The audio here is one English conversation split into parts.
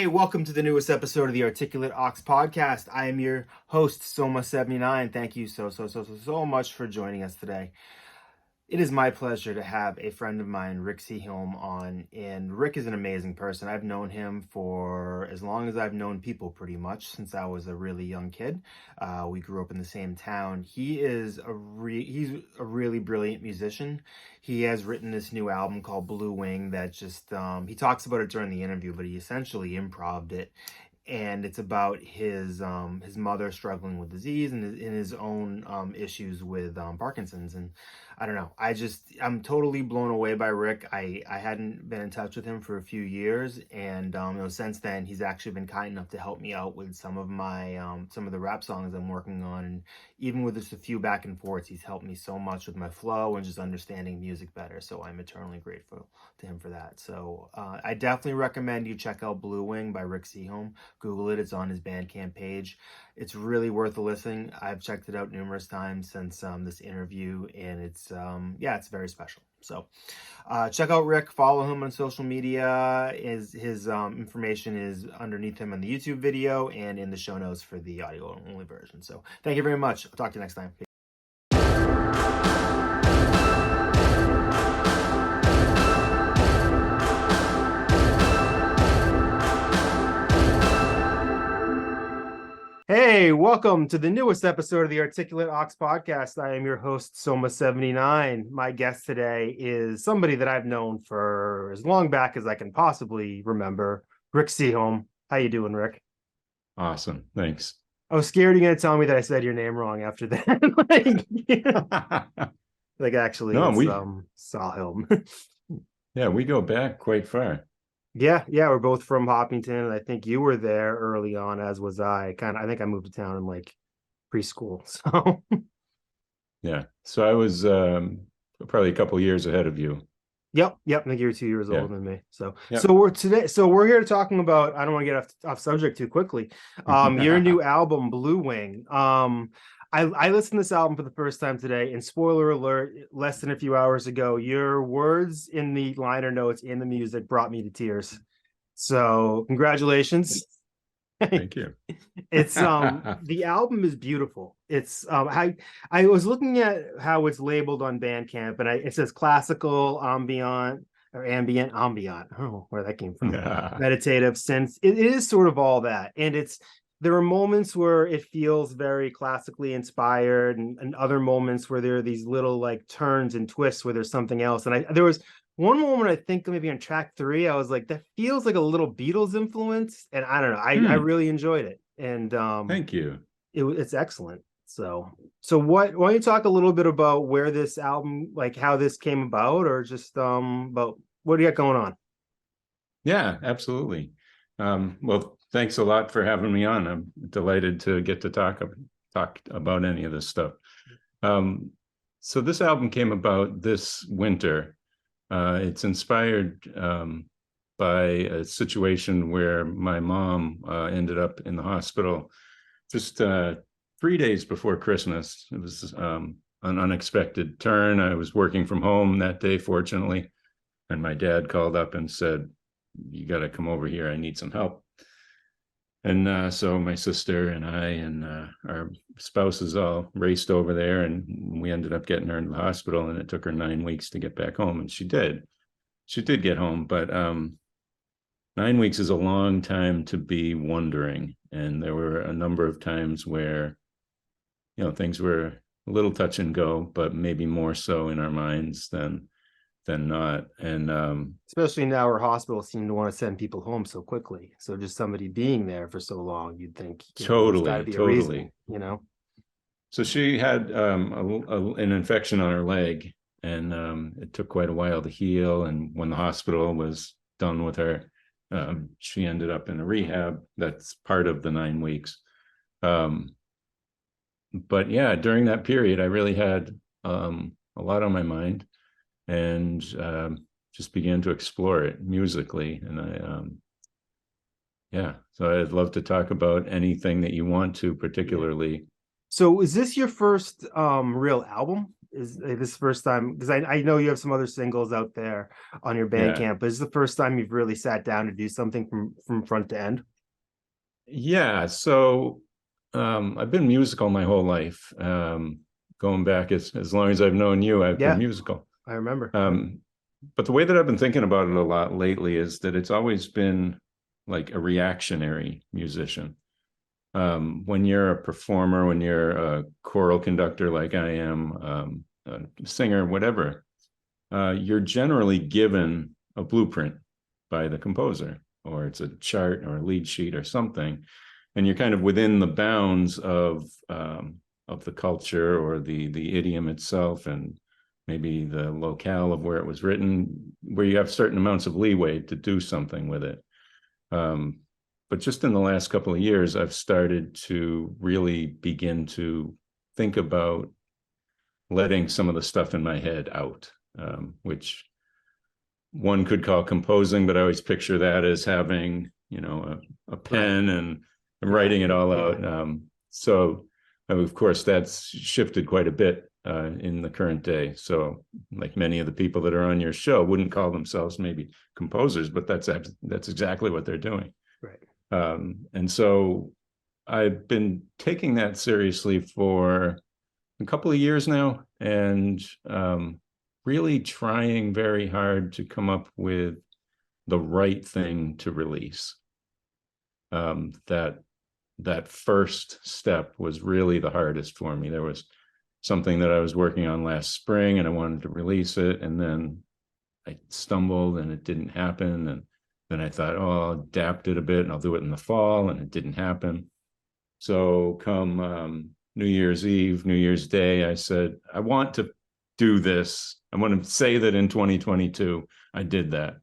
Hey, welcome to the newest episode of the Articulate Ox podcast. I am your host, Soma79. Thank you so much for joining us today. It is my pleasure to have a friend of mine, Rick Seaholm, on. And Rick is an amazing person. I've known him for as long as I've known people, pretty much, since I was a really young kid. We grew up in the same town. He's a really brilliant musician. He has written this new album called Bluewing that just, he talks about it during the interview, but he essentially improv'd it. And it's about his mother struggling with disease and his own issues with Parkinson's. And I don't know, I'm totally blown away by Rick. I hadn't been in touch with him for a few years, and since then he's actually been kind enough to help me out with some of my some of the rap songs I'm working on. And even with just a few back and forths, he's helped me so much with my flow and just understanding music better. So I'm eternally grateful to him for that. So I definitely recommend you check out Bluewing by Rick Seaholm. Google it. It's on his Bandcamp page. It's really worth a listen. I've checked it out numerous times since this interview, and it's very special. So check out Rick. Follow him on social media. His information is underneath him on the YouTube video and in the show notes for the audio only version. So thank you very much. I'll talk to you next time. Hey, welcome to the newest episode of the Articulate Ox podcast. I am your host, Soma79. My guest today is somebody that I've known for as long back as I can possibly remember, Rick Seaholm. How you doing, Rick? Awesome, thanks. I was scared you're going to tell me that I said your name wrong after that. Actually, no, it's Seaholm. Yeah, we go back quite far. Yeah, we're both from Hopkinton, and I think you were there early on, as was I. I think I moved to town in like preschool. So yeah, so I was probably a couple years ahead of you. Yep. I think you're 2 years older than me. So yep. we're here talking about. I don't want to get off subject too quickly. Your new album, Bluewing. I listened to this album for the first time today, and spoiler alert, less than a few hours ago, your words in the liner notes in the music brought me to tears. So congratulations. Thank you. It's the album is beautiful. It's I was looking at how it's labeled on Bandcamp, and it says classical, ambient. I don't know where that came from. Yeah. Meditative, synth. It is sort of all that, and there are moments where it feels very classically inspired, and other moments where there are these little like turns and twists where there's something else. And there was one moment, I think maybe on track 3, I was like, that feels like a little Beatles influence, and I don't know. I really enjoyed it, and thank you. It's excellent. So why don't you talk a little bit about where this album, like how this came about, or just about what do you got going on? Yeah, absolutely. Well, thanks a lot for having me on. I'm delighted to get to talk about any of this stuff. So this album came about this winter. It's inspired by a situation where my mom ended up in the hospital just 3 days before Christmas. It was an unexpected turn. I was working from home that day, fortunately, and my dad called up and said, "You got to come over here. I need some help." And so my sister and I and our spouses all raced over there, and we ended up getting her into the hospital, and it took her 9 weeks to get back home. And she did get home, but 9 weeks is a long time to be wondering. And there were a number of times where, things were a little touch and go, but maybe more so in our minds than not. And especially now where hospitals seem to want to send people home so quickly. So just somebody being there for so long, you'd think totally. So she had an infection on her leg, and it took quite a while to heal. And when the hospital was done with her, she ended up in a rehab. That's part of the 9 weeks. But yeah, during that period, I really had a lot on my mind, and just began to explore it musically. And so I'd love to talk about anything that you want to, particularly. So is this your first real album? Is this first time? Because I know you have some other singles out there on your Yeah. Bandcamp, but is this the first time you've really sat down to do something from front to end? Yeah. So I've been musical my whole life. Going back as long as I've known you, I've been Yeah, musical. I remember. Yeah. Um, but the way that I've been thinking about it a lot lately is that it's always been like a reactionary musician. When you're a performer, when you're a choral conductor like I am, a singer, whatever, you're generally given a blueprint by the composer, or it's a chart or a lead sheet or something, and you're kind of within the bounds of the culture or the idiom itself, and maybe the locale of where it was written, where you have certain amounts of leeway to do something with it. Um, but just in the last couple of years, I've started to really begin to think about letting some of the stuff in my head out, which one could call composing, but I always picture that as having, a Right. pen and Yeah. writing it all Yeah. out. So, of course, that's shifted quite a bit in the current day. So, like many of the people that are on your show wouldn't call themselves maybe composers, but that's exactly what they're doing. Right. And so, I've been taking that seriously for a couple of years now, and really trying very hard to come up with the right thing to release. That first step was really the hardest for me. There was something that I was working on last spring, and I wanted to release it, and then I stumbled, and it didn't happen. And then I thought, oh, I'll adapt it a bit, and I'll do it in the fall, and it didn't happen. So come New Year's Eve, New Year's Day, I said, I want to do this. I want to say that in 2022, I did that.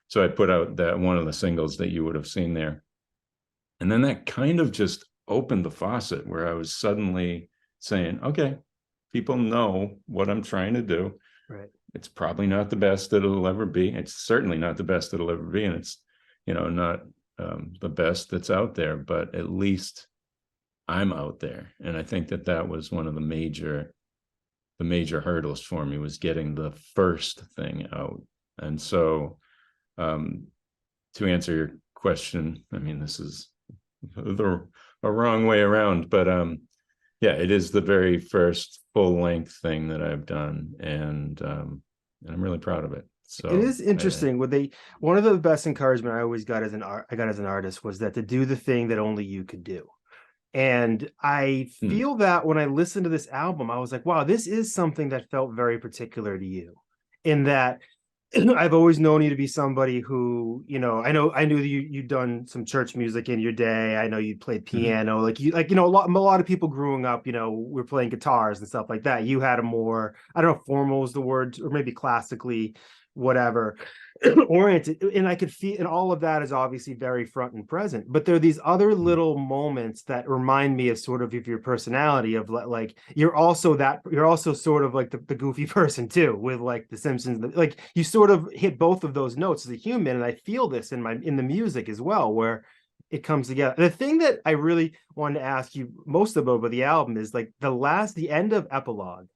So I put out that one of the singles that you would have seen there. And then that kind of just opened the faucet where I was suddenly saying, okay, people know what I'm trying to do. Right. It's probably not the best that it'll ever be. It's certainly not the best that it'll ever be. And it's, not the best that's out there, but at least I'm out there. And I think that was one of the major hurdles for me, was getting the first thing out. And so, um, to answer your question, I mean, this is the a wrong way around, but yeah, it is the very first full length thing that I've done, and I'm really proud of it. It So is interesting. One of the best encouragement I always got I got as an artist was that to do the thing that only you could do. And I hmm, feel that when I listened to this album, I was like, wow, this is something that felt very particular to you. In that I've always known you to be somebody who, I knew that you'd done some church music in your day. I know you played hmm, piano, a lot of people growing up, were playing guitars and stuff like that. You had a more, I don't know, if formal is the word, or maybe classically, whatever, oriented. And I could feel, and all of that is obviously very front and present. But there are these other hmm, little moments that remind me of sort of your personality, of like you're also sort of like the goofy person too, with like the Simpsons. Like you sort of hit both of those notes as a human, and I feel this in the music as well, where it comes together. The thing that I really wanted to ask you most about the album is like the end of epilogue,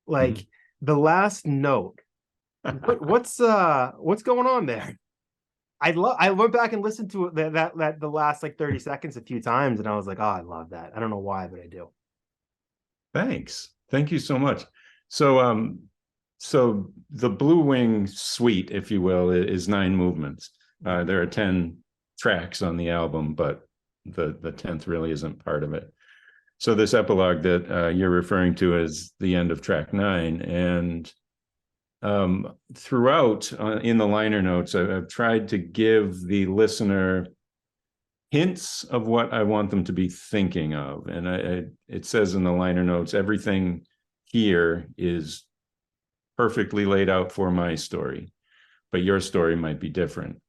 hmm. like the last note. What's going on there? I went back and listened to that the last like 30 seconds a few times, and I was like, oh, I love that. I don't know why, but I do. Thanks. Thank you so much. So, so the Bluewing suite, if you will, is 9 movements. There are 10 tracks on the album, but the 10th really isn't part of it. So this epilogue that you're referring to is the end of track 9, and throughout in the liner notes, I've tried to give the listener hints of what I want them to be thinking of. And it says in the liner notes, everything here is perfectly laid out for my story, but your story might be different.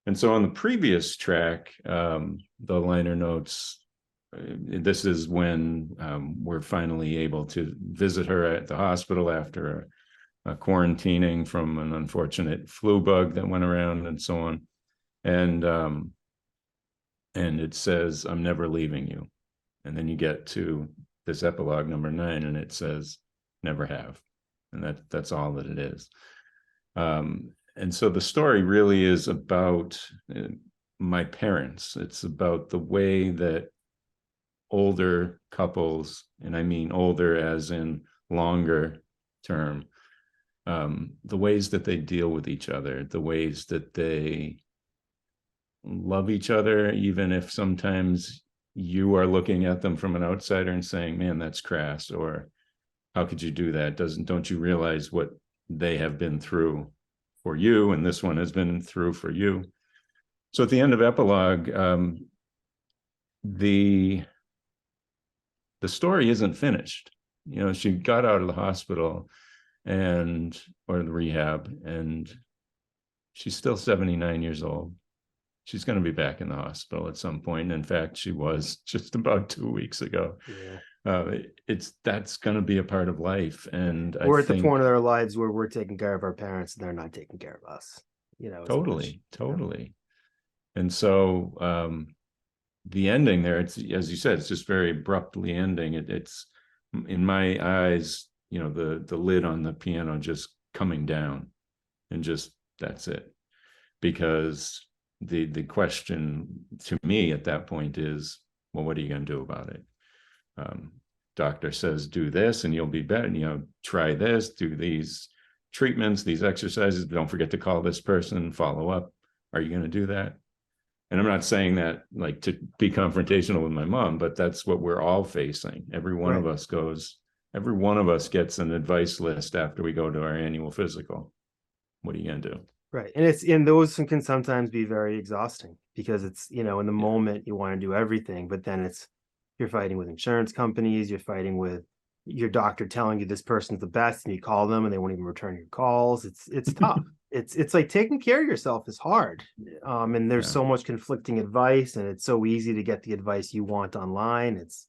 And so on the previous track, the liner notes, this is when we're finally able to visit her at the hospital after a quarantining from an unfortunate flu bug that went around and so on. And it says, I'm never leaving you. And then you get to this epilogue number 9, and it says, never have. And that's all that it is. And so the story really is about my parents. It's about the way that older couples, and I mean older as in longer term, the ways that they deal with each other, the ways that they love each other, even if sometimes you are looking at them from an outsider and saying, man, that's crass, or how could you do that? Don't you realize what they have been through for you, and this one has been through for you? So at the end of epilogue, the story isn't finished. She got out of the hospital or the rehab, and she's still 79 years old. She's going to be back in the hospital at some point. In fact, she was just about 2 weeks ago. Yeah. That's going to be a part of life. And We're I at the think point of our lives where we're taking care of our parents and they're not taking care of us, totally. And so the ending there, it's, as you said, it's just very abruptly ending. It's in my eyes, the lid on the piano just coming down, and just that's it. Because the question to me at that point is, well, what are you going to do about it? Doctor says, do this and you'll be better. Try this, do these treatments, these exercises. Don't forget to call this person, follow up. Are you going to do that? And I'm not saying that like to be confrontational with my mom, but that's what we're all facing. Every one of us gets an advice list after we go to our annual physical. What are you going to do? Right. And those can sometimes be very exhausting, because it's, in the moment you want to do everything, but then you're fighting with insurance companies, you're fighting with your doctor telling you this person's the best, and you call them and they won't even return your calls. It's tough. It's like taking care of yourself is hard. And there's so much conflicting advice, and it's so easy to get the advice you want online. It's,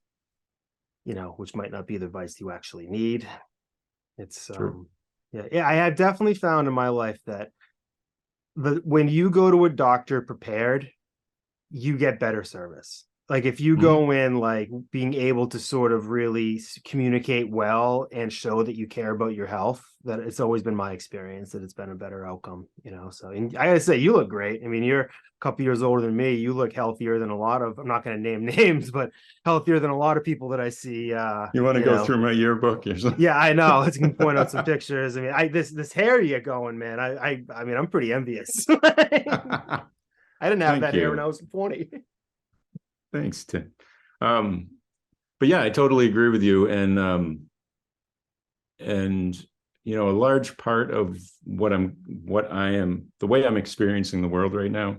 which might not be the advice you actually need. It's True. yeah, I have definitely found in my life that when you go to a doctor prepared, you get better service. Like if you go in like being able to sort of really communicate well and show that you care about your health, that it's always been my experience that it's been a better outcome, So, and I gotta say, you look great. I mean, you're a couple years older than me. You look healthier than a lot of, I'm not going to name names, but healthier than a lot of people that I see. You want to go through my yearbook or something? Yeah, I know. Let's point out some pictures. I mean, this hair you get going, man. I mean, I'm pretty envious. I didn't have that hair when I was 20. Thanks, Tim. But yeah, I totally agree with you. And a large part of the way I'm experiencing the world right now,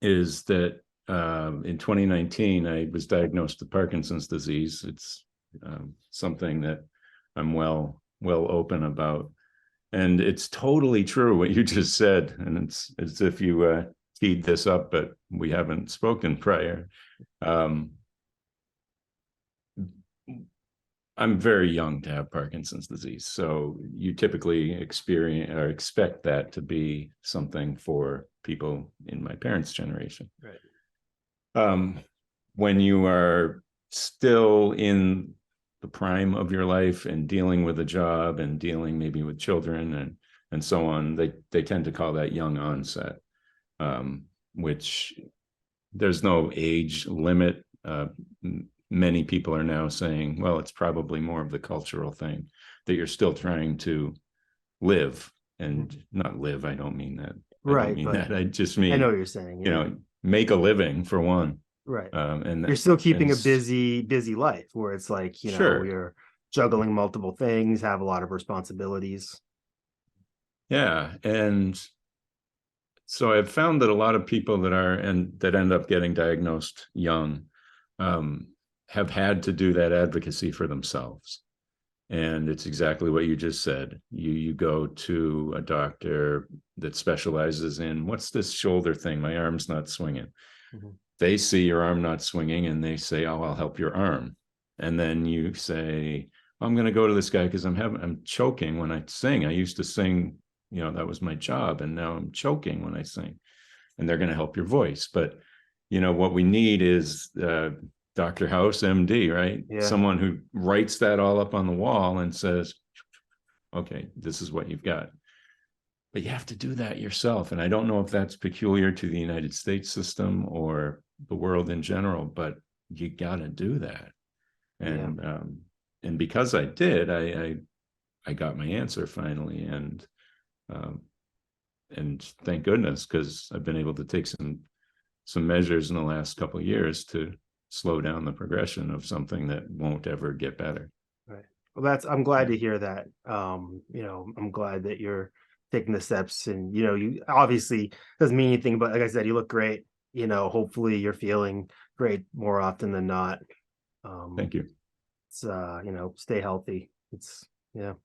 is that in 2019 I was diagnosed with Parkinson's disease. It's something that I'm well open about, and it's totally true what you just said. And it's as if you teed this up, but we haven't spoken prior. I'm very young to have Parkinson's disease, so you typically experience or expect that to be something for people in my parents' generation. Right. When you are still in the prime of your life and dealing with a job and dealing maybe with children and so on, they tend to call that young onset. Which there's no age limit. Many people are now saying, well, it's probably more of the cultural thing that you're still trying to live and not live. I don't mean that. Right. I don't mean that. I just mean, I know what you're saying. Yeah. Make a living for one. Right. And you're still keeping a busy life where it's like, sure, you're juggling multiple things, have a lot of responsibilities. Yeah. And so I've found that a lot of people that end up getting diagnosed young have had to do that advocacy for themselves. And it's exactly what you just said. You go to a doctor that specializes in, what's this shoulder thing? My arm's not swinging. Mm-hmm. They see your arm not swinging and they say, oh, I'll help your arm. And then you say, I'm going to go to this guy because I'm choking when I sing. I used to sing, that was my job. And now I'm choking when I sing. And they're going to help your voice. But, what we need is Dr. House, MD, right? Yeah. Someone who writes that all up on the wall and says, okay, this is what you've got. But you have to do that yourself. And I don't know if that's peculiar to the United States system or the world in general, but you got to do that. Yeah. And because I did, I got my answer finally, and thank goodness, because I've been able to take some measures in the last couple of years to slow down the progression of something that won't ever get better. Right. Well, I'm glad Yeah. to hear that. I'm glad that you're taking the steps, and you obviously doesn't mean anything, but like I said, you look great. Hopefully you're feeling great more often than not. Thank you. It's stay healthy. It's yeah.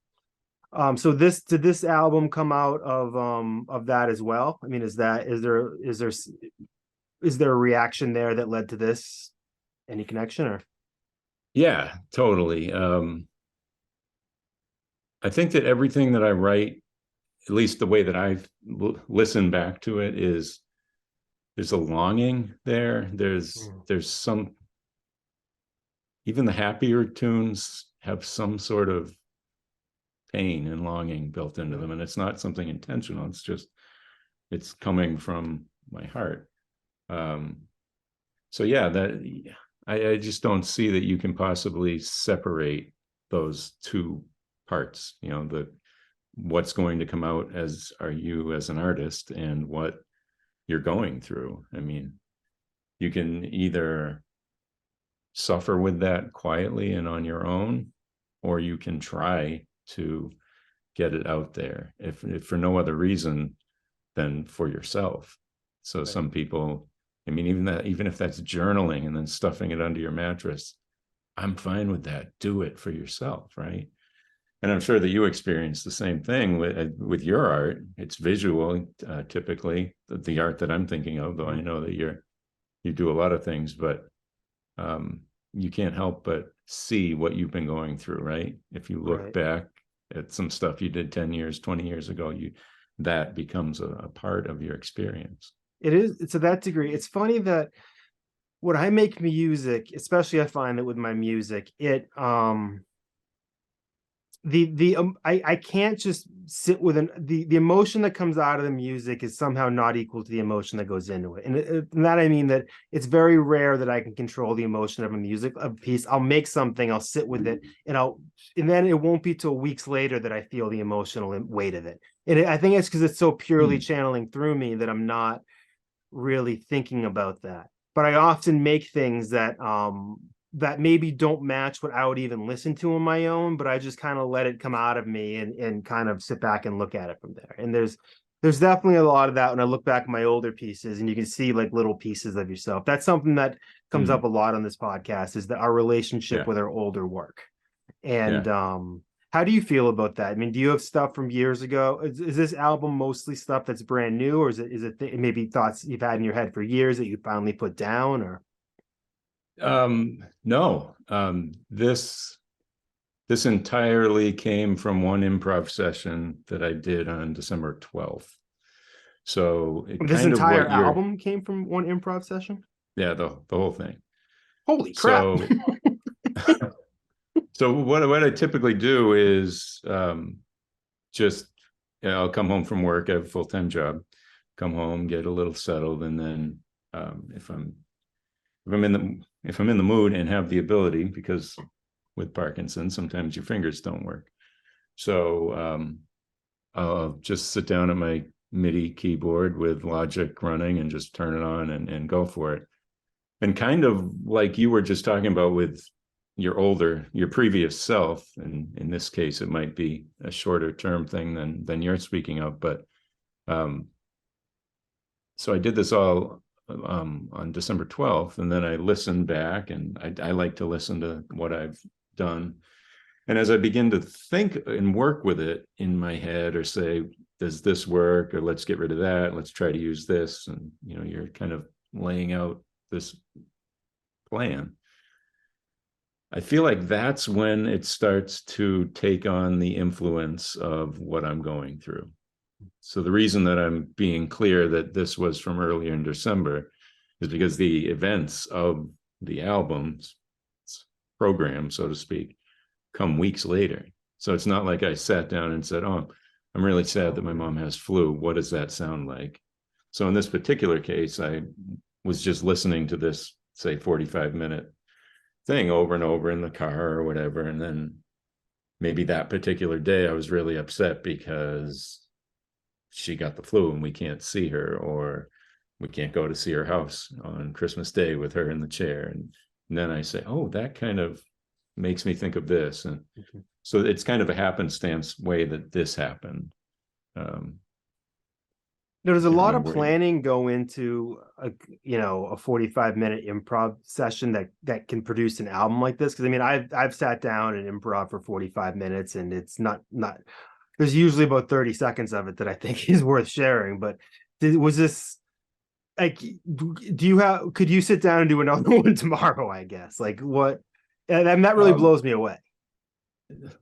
So did this album come out of that as well? I mean, is there a reaction there that led to this? Any connection or? Yeah, totally. I think that everything that I write, at least the way that I've listened back to it, is there's a longing there. There's some, even the happier tunes have some sort of pain and longing built into them. And it's not something intentional. It's coming from my heart. So yeah, I just don't see that you can possibly separate those two parts, what's going to come out as are you as an artist and what you're going through. I mean, you can either suffer with that quietly and on your own, or you can try to get it out there, if for no other reason than for yourself. So right. Some people, I mean, even if that's journaling and then stuffing it under your mattress, I'm fine with that. Do it for yourself, right? And I'm sure that you experience the same thing with your art. It's visual, typically, the art that I'm thinking of, though I know that you do a lot of things, but you can't help but see what you've been going through, right? If you look back at some stuff you did 10 years, 20 years ago, that becomes a part of your experience. It is to that degree. It's funny that when I make music, especially I find that with my music, I can't just sit with the emotion that comes out of the music is somehow not equal to the emotion that goes into it. And that I mean that it's very rare that I can control the emotion of a piece. I'll make something, I'll sit with it, and then it won't be till weeks later that I feel the emotional weight of it. And I think it's because it's so purely channeling through me that I'm not really thinking about that. But I often make things that maybe don't match what I would even listen to on my own, but I just kind of let it come out of me and kind of sit back and look at it from there. And there's definitely a lot of that when I look back at my older pieces, and you can see like little pieces of yourself. That's something that comes up a lot on this podcast, is that our relationship with our older work. And how do you feel about that? I mean, do you have stuff from years ago? Is this album mostly stuff that's brand new, or is it maybe thoughts you've had in your head for years that you finally put down, or? No, this entirely came from one improv session that I did on December 12th. So This entire album came from one improv session? Yeah, the whole thing. Holy crap. So what I typically do is just I'll come home from work. I have a full-time job. Come home, get a little settled, and then if I'm in the mood and have the ability, because with Parkinson, sometimes your fingers don't work. So I'll just sit down at my MIDI keyboard with Logic running and just turn it on and go for it. And kind of like you were just talking about with your previous self, and in this case, it might be a shorter term thing than you're speaking of. But so I did this all on December 12th, and then I listened back, and I like to listen to what I've done. And as I begin to think and work with it in my head, or say, does this work, or let's get rid of that, let's try to use this, and you're kind of laying out this plan. I feel like that's when it starts to take on the influence of what I'm going through. So the reason that I'm being clear that this was from earlier in December is because the events of the album's program, so to speak, come weeks later. So it's not like I sat down and said, oh, I'm really sad that my mom has flu. What does that sound like? So in this particular case, I was just listening to this, say, 45-minute thing over and over in the car or whatever. And then maybe that particular day I was really upset because she got the flu and we can't see her, or we can't go to see her house on Christmas Day with her in the chair. And then I say, oh, that kind of makes me think of this. And so it's kind of a happenstance way that this happened. There's a lot of planning go into a 45-minute improv session that can produce an album like this. Because I mean, I've sat down and improv for 45 minutes, and it's not there's usually about 30 seconds of it that I think is worth sharing. But was this like, could you sit down and do another one tomorrow? I guess, like, what? And that really blows me away.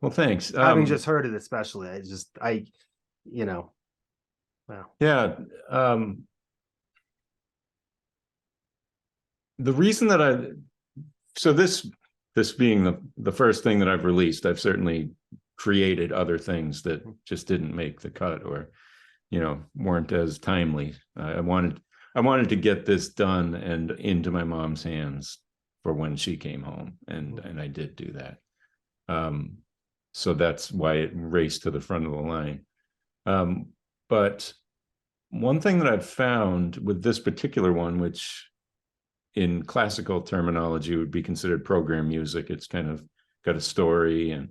Well, thanks. Having just heard it, especially, wow. Yeah. The reason that this being the first thing that I've released, I've certainly created other things that just didn't make the cut, or, weren't as timely. I wanted to get this done and into my mom's hands for when she came home. And I did do that. So that's why it raced to the front of the line. But one thing that I've found with this particular one, which in classical terminology would be considered program music, it's kind of got a story and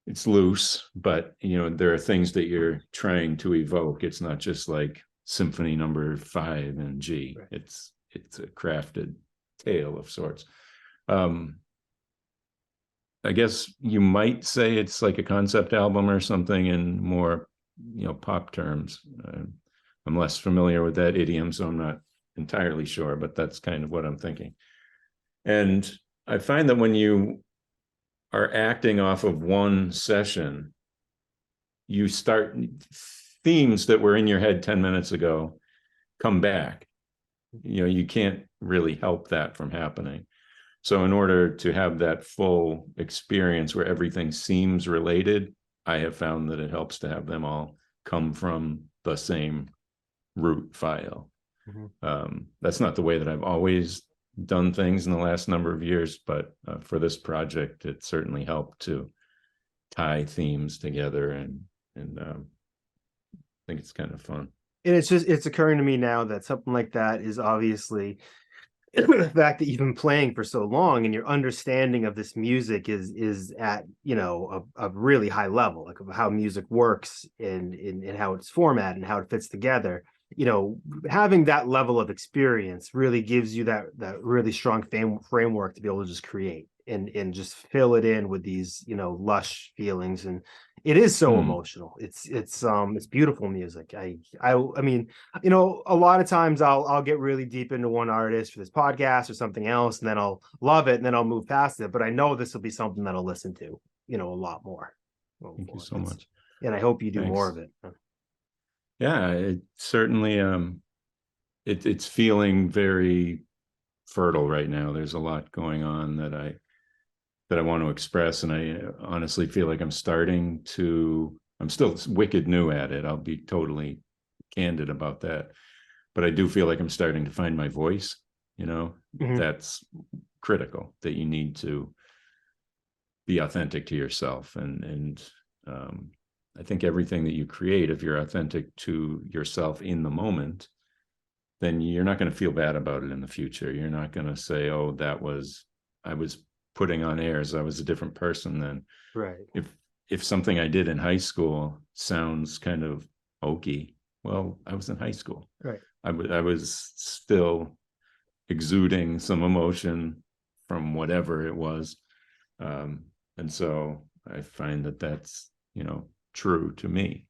it's loose, but there are things that you're trying to evoke. It's not just like Symphony Number 5 in G. Right. It's a crafted tale of sorts. I guess you might say it's like a concept album or something in more, pop terms. I'm less familiar with that idiom, so I'm not entirely sure, but that's kind of what I'm thinking. And I find that when you are acting off of one session, you start themes that were in your head 10 minutes ago come back. You can't really help that from happening. So in order to have that full experience where everything seems related, I have found that it helps to have them all come from the same root file. That's not the way that I've always done things in the last number of years, but for this project, it certainly helped to tie themes together, and I think it's kind of fun. And it's occurring to me now that something like that is obviously the fact that you've been playing for so long and your understanding of this music is at a really high level, like of how music works and how it's formatted and how it fits together. Having that level of experience really gives you that really strong framework to be able to just create and just fill it in with these lush feelings. And it is so emotional. It's beautiful music. I mean, a lot of times I'll get really deep into one artist for this podcast or something else, and then I'll love it and then I'll move past it. But I know this will be something that I'll listen to a lot more. Thank you so much. And I hope you do Thanks. more of it. Yeah, it certainly it's feeling very fertile right now. There's a lot going on that I want to express, and I honestly feel like I'm still wicked new at it. I'll be totally candid about that, but I do feel like I'm starting to find my voice. That's critical, that you need to be authentic to yourself, and I think everything that you create, if you're authentic to yourself in the moment, then you're not going to feel bad about it in the future. You're not going to say, oh, I was putting on airs. I was a different person then. Right. If something I did in high school sounds kind of hokey, well, I was in high school. Right. I was still exuding some emotion from whatever it was. And so I find that that's, true to me.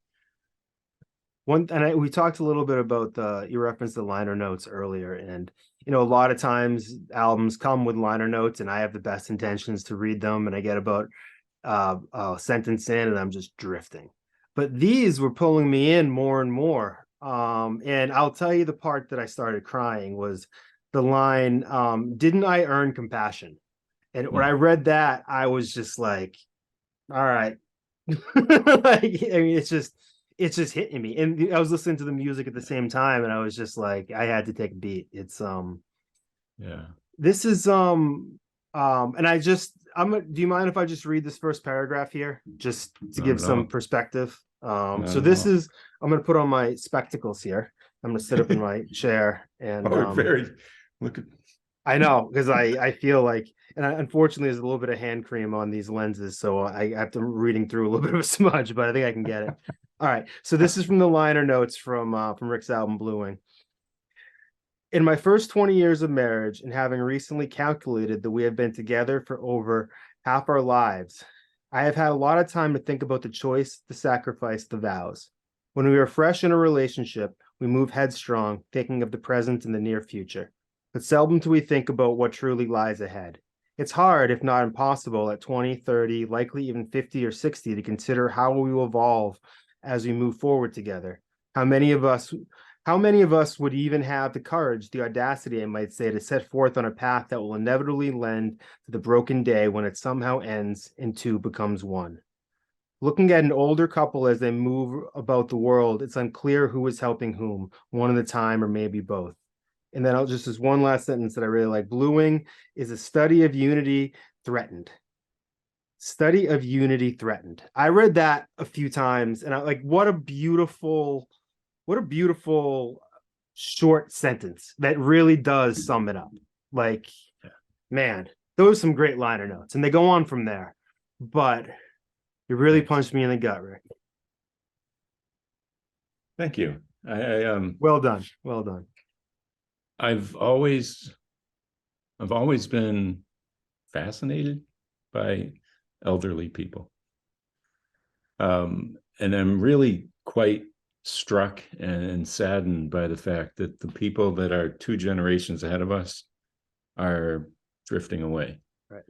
We talked a little bit about you referenced the liner notes earlier, and a lot of times albums come with liner notes, and I have the best intentions to read them, and I get about a sentence in, and I'm just drifting. But these were pulling me in more and more. And I'll tell you, the part that I started crying was the line, didn't I earn compassion? And when I Mm, read that, I was just like, all right. Like, I mean, it's just hitting me. And I was listening to the music at the same time, and I was just like, I had to take a beat. It's yeah. this is and I just do you mind if I just read this first paragraph here just to Not give at some all. perspective? So Not at this all. is, I'm gonna put on my spectacles here. I'm gonna sit up in my chair and Oh, very. Look at. I know because I feel like, and unfortunately there's a little bit of hand cream on these lenses, so I have to reading through a little bit of a smudge, but I think I can get it. All right, so this is from the liner notes from Rick's album Bluewing. In my first 20 years of marriage, and having recently calculated that we have been together for over half our lives, I have had a lot of time to think about the choice, the sacrifice, the vows. When we are fresh in a relationship, we move headstrong, thinking of the present and the near future. But seldom do we think about what truly lies ahead. It's hard, if not impossible, at 20, 30, likely even 50 or 60 to consider how we will evolve as we move forward together. How many of us how many of us would even have the courage, the audacity, I might say, to set forth on a path that will inevitably lend to the broken day when it somehow ends and two becomes one? Looking at an older couple as they move about the world, it's unclear who is helping whom, one at a time or maybe both. And then I'll just this one last sentence that I really like. Bluewing is a study of unity threatened. Study of unity threatened. I read that a few times and I like what a beautiful short sentence that really does sum it up. Like, man, those are some great liner notes, and they go on from there. But you really Thanks. punched me in the gut, Rick. Thank you. I Well done, well done. I've always I've always been fascinated by elderly people. And I'm really quite struck and saddened by the fact that the people that are two generations ahead of us are drifting away. Right.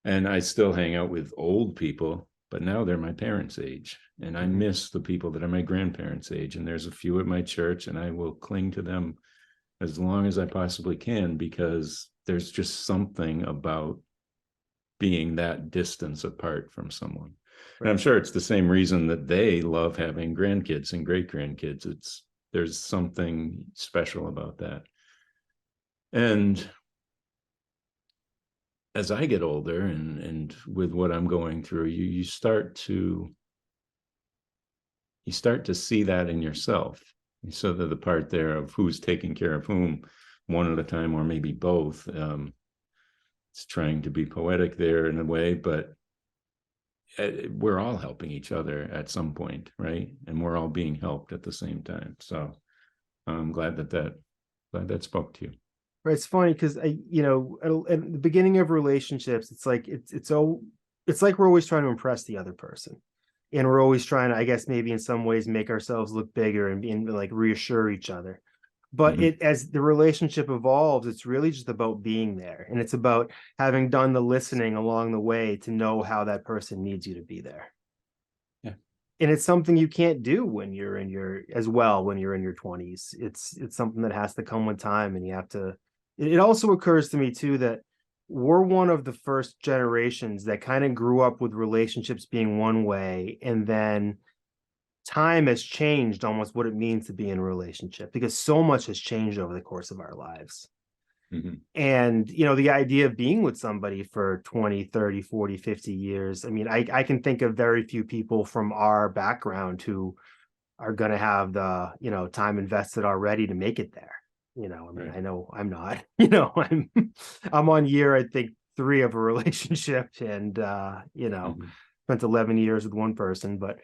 And I still hang out with old people, but now they're my parents' age. And I Mm-hmm. miss the people that are my grandparents' age. And there's a few at my church, and I will cling to them as long as I possibly can, because there's just something about being that distance apart from someone. And I'm Right. sure it's the same reason that they love having grandkids and great grandkids. There's something special about that. And as I get older and with what I'm going through, you start to see that in yourself. So that the part there of who's taking care of whom one at a time, or maybe both. It's trying to be poetic there in a way, but we're all helping each other at some point, right? And we're all being helped at the same time. So I'm glad that spoke to you. Right. It's funny because at the beginning of relationships, it's like it's like we're always trying to impress the other person, and we're always trying to, I guess, maybe in some ways, make ourselves look bigger and like reassure each other. But Mm-hmm. it as the relationship evolves, it's really just about being there, and it's about having done the listening along the way to know how that person needs you to be there. Yeah. And it's something you can't do when you're in your as well when you're in your 20s. It's something that has to come with time, and you have to. It also occurs to me too that we're one of the first generations that kind of grew up with relationships being one way, and then time has changed almost what it means to be in a relationship because so much has changed over the course of our lives. Mm-hmm. And the idea of being with somebody for 20, 30, 40, 50 years, I mean, I can think of very few people from our background who are going to have the time invested already to make it there. I mean, Right. I know I'm not. I'm on year, I think, 3 of a relationship, and Mm-hmm. spent 11 years with one person. But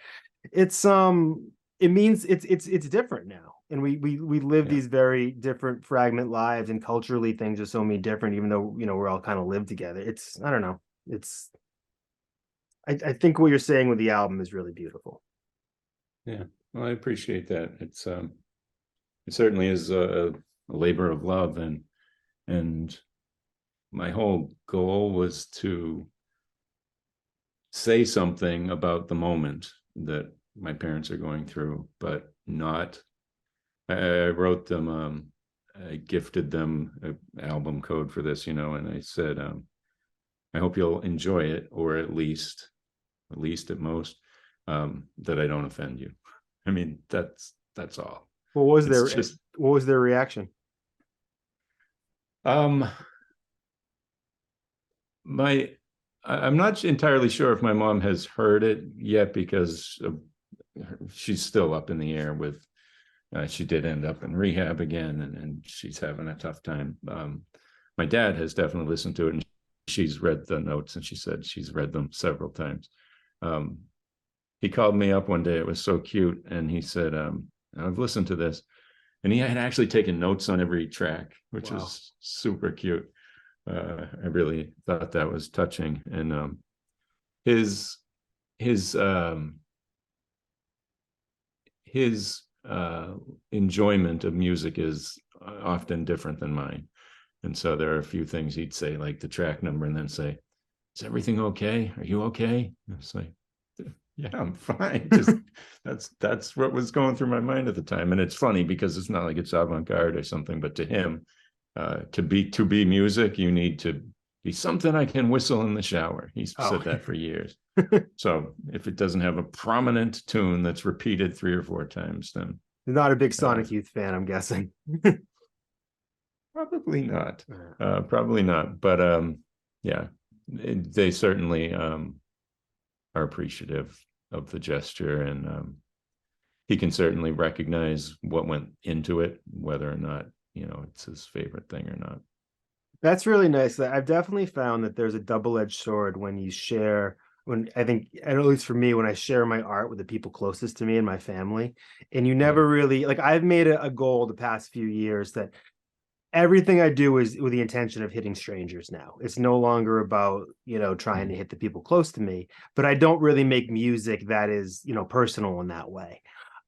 it's it means it's different now, and we live Yeah. these very different fragment lives, and culturally things are so many different, even though we're all kind of live together. It's, I don't know, it's I think what you're saying with the album is really beautiful. Yeah. Well, I appreciate that. It certainly is a labor of love, and my whole goal was to say something about the moment that my parents are going through, but not. I wrote them I gifted them an album code for this, and I said, I hope you'll enjoy it, or at least at most, that I don't offend you. I mean, that's all. It's just what was their reaction? I'm not entirely sure if my mom has heard it yet, because she's still up in the air with, she did end up in rehab again, and she's having a tough time. My dad has definitely listened to it, and she's read the notes, and she said she's read them several times. He called me up one day. It was so cute. And he said, I've listened to this. And he had actually taken notes on every track, which was super cute. I really thought that was touching. And his enjoyment of music is often different than mine. And so there are a few things he'd say, like the track number, and then say, is everything okay? Are you okay? And it's like, yeah, I'm fine. Just that's what was going through my mind at the time. And it's funny because it's not like it's avant-garde or something, but to him, to be music, you need to be something I can whistle in the shower. He's said that for years. So if it doesn't have a prominent tune that's repeated 3 or 4 times, then you're not a big Sonic Youth fan, I'm guessing. Probably not. Probably not. But yeah, they certainly are appreciative of the gesture, and he can certainly recognize what went into it, whether or not it's his favorite thing or not. That's really nice. I've definitely found that there's a double-edged sword when you share, when I think, at least for me, when I share my art with the people closest to me and my family, and you never really, like, I've made a goal the past few years that everything I do is with the intention of hitting strangers now. It's no longer about, trying to hit the people close to me, but I don't really make music that is, personal in that way.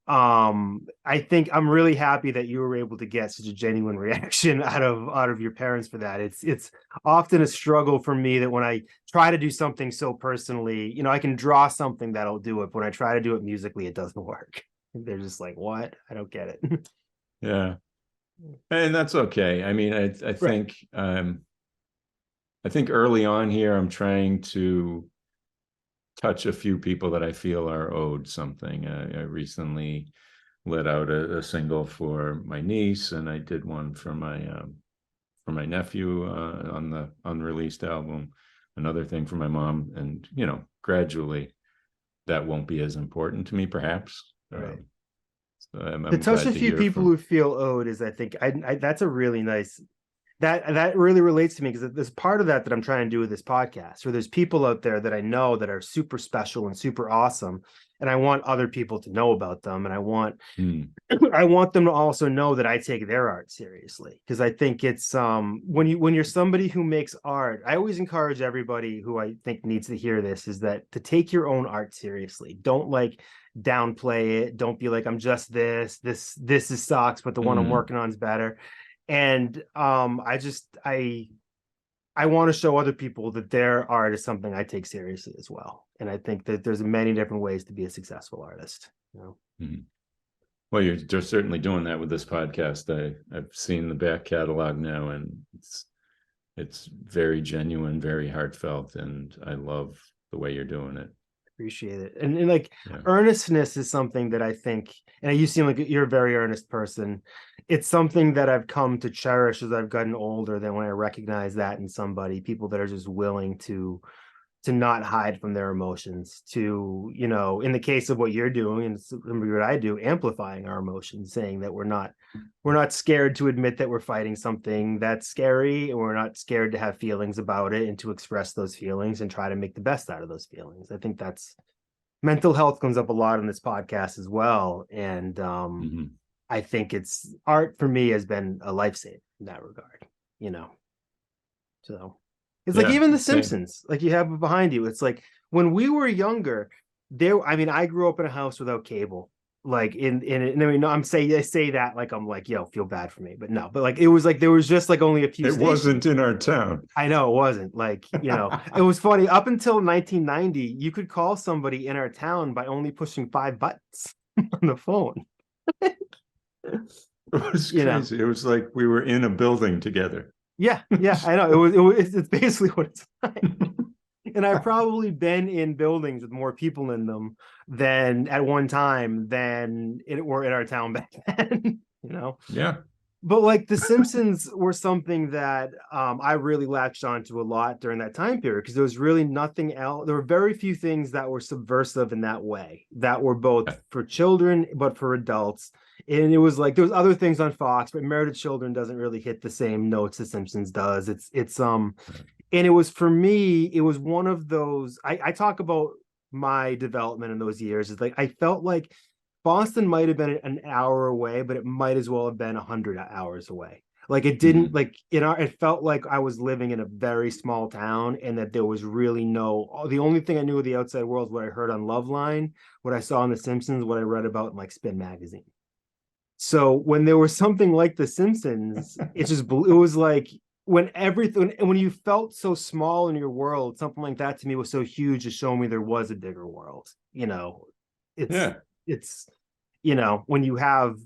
I think I'm really happy that you were able to get such a genuine reaction out of your parents for that. It's often a struggle for me that when I try to do something so personally, I can draw something that'll do it, but when I try to do it musically, it doesn't work. They're just like, what? I don't get it. Yeah. And that's okay. I mean, I think I think early on here, I'm trying to touch a few people that I feel are owed something. I recently let out a single for my niece, and I did one for my nephew on the unreleased album. Another thing for my mom, and gradually that won't be as important to me, perhaps. Right. I'm to touch a few people who feel owed is, I think, I that's a really nice, that really relates to me, because there's part of that I'm trying to do with this podcast, where there's people out there that I know that are super special and super awesome, and I want other people to know about them, and I want them to also know that I take their art seriously, because I think it's when you're somebody who makes art, I always encourage everybody who I think needs to hear this, is that to take your own art seriously. Don't downplay it. Don't be like, I'm just this is sucks, but the one I'm working on is better. And I want to show other people that their art is something I take seriously as well. And I think that there's many different ways to be a successful artist. Well, you're certainly doing that with this podcast. I've seen the back catalog now, and it's very genuine, very heartfelt, and I love the way you're doing it. Appreciate it. And earnestness is something that I think, and you seem like you're a very earnest person. It's something that I've come to cherish as I've gotten older, than when I recognize that in somebody, people that are just willing to not hide from their emotions, to, in the case of what you're doing and what I do, amplifying our emotions, saying that we're not scared to admit that we're fighting something that's scary, and we're not scared to have feelings about it and to express those feelings and try to make the best out of those feelings. I think that's, mental health comes up a lot on this podcast as well. And I think it's, art for me has been a lifesaver in that regard, so. It's like even The Simpsons, like you have behind you. It's like when we were younger, I grew up in a house without cable. Like I mean, I say that like I'm like, yo, feel bad for me, but no, but like it was like there was just like only a few. It wasn't in our town. I know it wasn't, like, it was funny. Up until 1990, you could call somebody in our town by only pushing 5 buttons on the phone. It was you know. crazy. It was like we were in a building together. Yeah, yeah, I know. It's basically what it's like. And I've probably been in buildings with more people in them than at one time than it were in our town back then, you know. Yeah. But like The Simpsons were something that I really latched onto a lot during that time period because there was really nothing else. There were very few things that were subversive in that way that were both for children but for adults. And it was like there was other things on Fox, but Married to Children doesn't really hit the same notes The Simpsons does. It's and it was for me, it was one of those. I talk about my development in those years. It's like I felt like Boston might have been an hour away, but it might as well have been 100 hours away. Like it didn't Mhm. like it felt like I was living in a very small town and that there was really the only thing I knew of the outside world was what I heard on Loveline, what I saw on The Simpsons, what I read about in like Spin magazine. So when there was something like The Simpsons, it was like when everything and when you felt so small in your world, something like that to me was so huge to show me there was a bigger world. You know, it's Yeah. it's when you have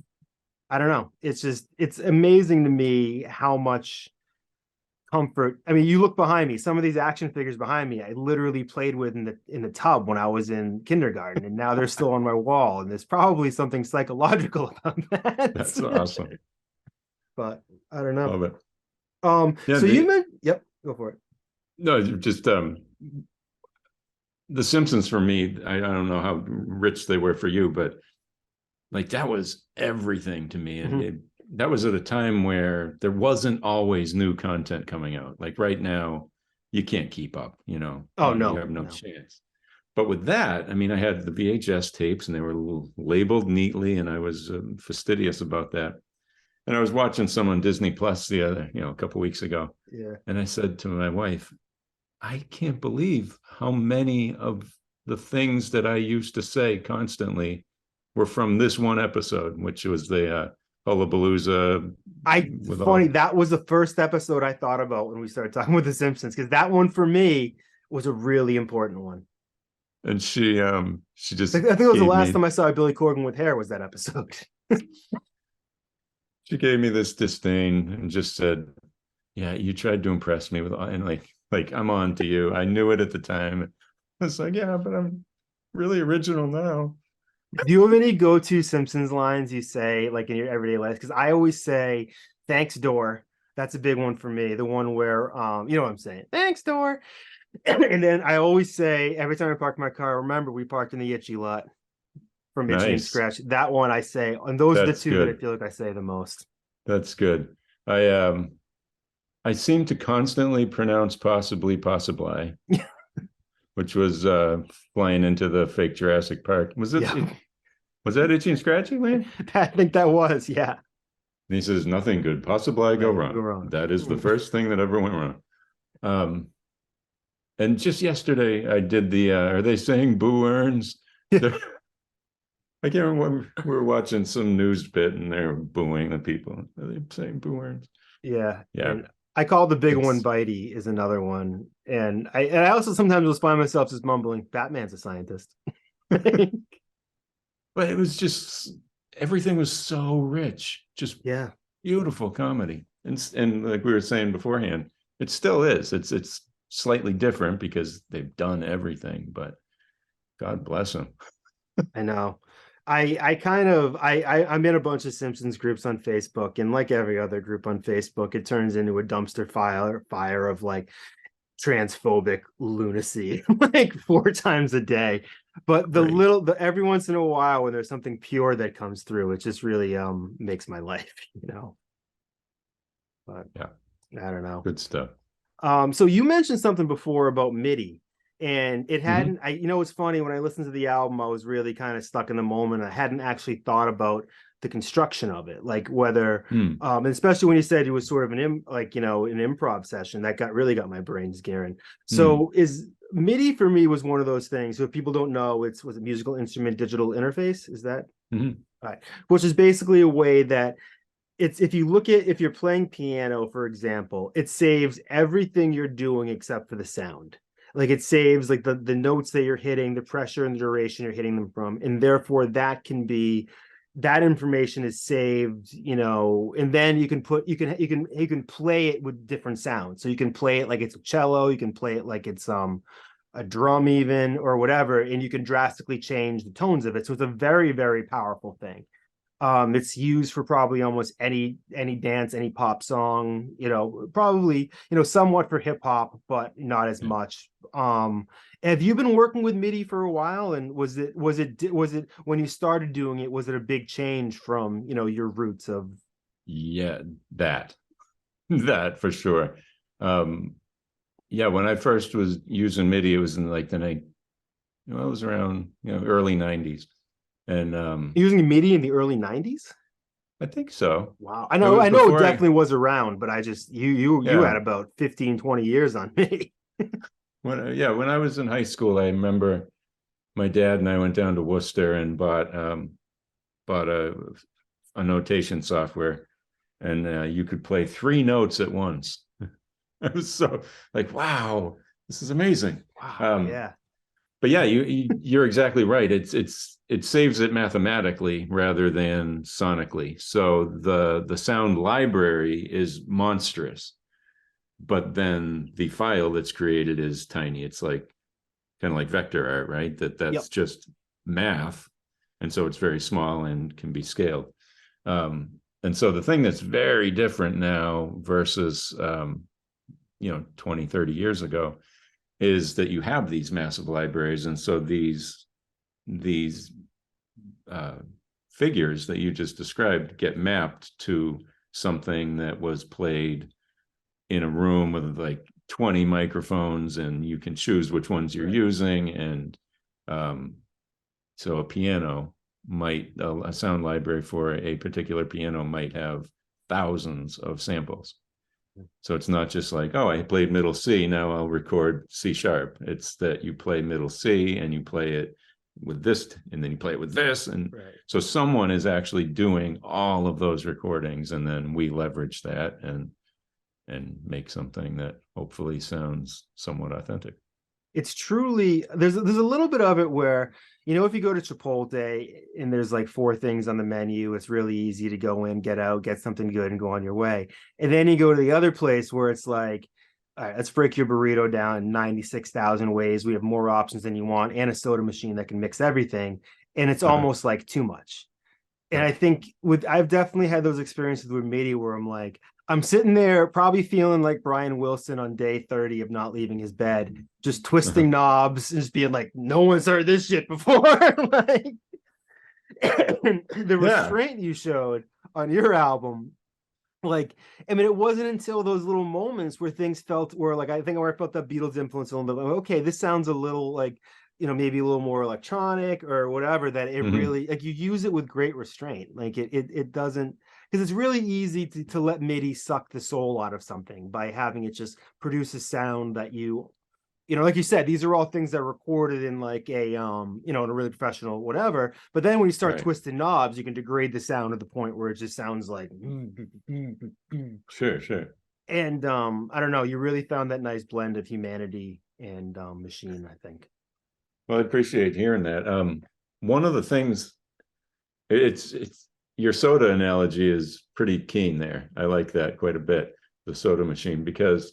I don't know, it's amazing to me how much comfort. I mean, you look behind me, some of these action figures behind me, I literally played with in the tub when I was in kindergarten, and now they're still on my wall, and there's probably something psychological about That's that. awesome. But I don't know. Love it. Yeah. So you meant, yep, go for it. No, just the Simpsons for me, I don't know how rich they were for you, but like that was everything to me. And Mhm. that was at a time where there wasn't always new content coming out. Like right now, you can't keep up, Oh you no, have no no. chance. But with that, I mean, I had the VHS tapes and they were labeled neatly, and I was fastidious about that. And I was watching some on Disney Plus a couple of weeks ago, Yeah. and I said to my wife, I can't believe how many of the things that I used to say constantly were from this one episode, which was the Hullabalooza with Funny, all. that was the first episode I thought about when we started talking with The Simpsons, because that one for me was a really important one. And she just I think it was the gave last me time I saw Billy Corgan with hair was that episode. she gave me this disdain and just said, "Yeah, you tried to impress me with," and like I'm on to you. I knew it at the time. I was like, "Yeah, but I'm really original now." Do you have any go-to Simpsons lines you say like in your everyday life? Because I always say, "Thanks, door." That's a big one for me. The one where you know what I'm saying. Thanks, door. And then I always say every time I park my car, remember we parked in the itchy lot from Itchy and Nice. Scratch. That one I say, and those are the That's two that I good. feel like I say the most. That's good. I seem to constantly pronounce possibly possibly, which was flying into the fake Jurassic Park. Yeah. Was that Itchy and Scratchy Land? I think that was, yeah. And he says, nothing could possibly go Go wrong. wrong. That is the first thing that ever went wrong. Um, and just yesterday I did are they saying boo earns? I can't remember. We were watching some news bit and they're booing the people. Are they saying boo earns? Yeah. Yeah. And I call the big one It's Bitey is another one. And I also sometimes will find myself just mumbling, Batman's a scientist. But it was just everything was so rich, just Yeah. beautiful comedy. And like we were saying beforehand, it still is. It's slightly different because they've done everything, but God bless them. I know. I kind of I'm in a bunch of Simpsons groups on Facebook, and like every other group on Facebook, it turns into a dumpster fire of like transphobic lunacy like 4 times a day. But Great. every once in a while when there's something pure that comes through, it just really makes my life, But Yeah, I don't know. good stuff. So you mentioned something before about MIDI, and it Mm-hmm. hadn't. It's funny when I listened to the album, I was really kind of stuck in the moment. I hadn't actually thought about the construction of it, like whether, Mm, and especially when you said it was sort of an improv session, that really got my brains gearing. mm, So is MIDI for me was one of those things. So if people don't know, was a musical instrument digital interface. Is that mm-hmm. right? Which is basically a way that it's if you're playing piano, for example, it saves everything you're doing except for the sound. Like it saves like the notes that you're hitting, the pressure and the duration you're hitting them from, and therefore that can be that information is saved, and then you can play it with different sounds. So you can play it like it's a cello, you can play it like it's a drum even or whatever, and you can drastically change the tones of it. So it's a very, very powerful thing. It's used for probably almost any dance, any pop song, probably, somewhat for hip hop, but not as much. Have you been working with MIDI for a while? And was it when you started doing it, was it a big change from, your roots of? Yeah, that that for sure. Yeah, when I first was using MIDI, it was in like the night, it was around, early 90s. And Using MIDI in the early 90s? I think so. Wow. It I was know it before definitely was around, but I just you yeah. had about 15, 20 years on me. When I was in high school, I remember my dad and I went down to Worcester and bought a notation software, and you could play 3 notes at once. I was so like, wow, this is amazing. Wow, yeah. But yeah, you're exactly right. It saves it mathematically rather than sonically. So the sound library is monstrous, but then the file that's created is tiny. It's like kind of like vector art, right? That's Yep. just math, and so it's very small and can be scaled. And so the thing that's very different now versus 20, 30 years ago is that you have these massive libraries, and so these figures that you just described get mapped to something that was played in a room with like 20 microphones, and you can choose which ones you're using. And so a piano might, a sound library for a particular piano might have thousands of samples. So it's not just like, oh, I played middle C, now I'll record C sharp. It's that you play middle C and you play it with this, and then you play it with this. And so someone is actually doing all of those recordings, and then we leverage that and make something that hopefully sounds somewhat authentic. It's truly, there's a little bit of it where, if you go to Chipotle and there's like 4 things on the menu, it's really easy to go in, get out, get something good and go on your way. And then you go to the other place where it's like, all right, let's break your burrito down 96,000 ways. We have more options than you want, and a soda machine that can mix everything. And it's almost like too much. And I think I've definitely had those experiences with MIDI where I'm like, I'm sitting there probably feeling like Brian Wilson on day 30 of not leaving his bed, just twisting knobs and just being like, no one's heard this shit before. Like, the restraint you showed on your album, like, I mean, it wasn't until those little moments where things felt, where like, I think where I felt that Beatles influence a little bit, like, okay, this sounds a little like, maybe a little more electronic or whatever, that it really, like, you use it with great restraint. Like it doesn't, because it's really easy to let MIDI suck the soul out of something by having it just produce a sound that like you said, these are all things that are recorded in like a in a really professional whatever. But then when you start twisting knobs, you can degrade the sound to the point where it just sounds like Sure. And I don't know, you really found that nice blend of humanity and machine, I think. Well, I appreciate hearing that. One of the things, it's your soda analogy is pretty keen there. I like that quite a bit, the soda machine, because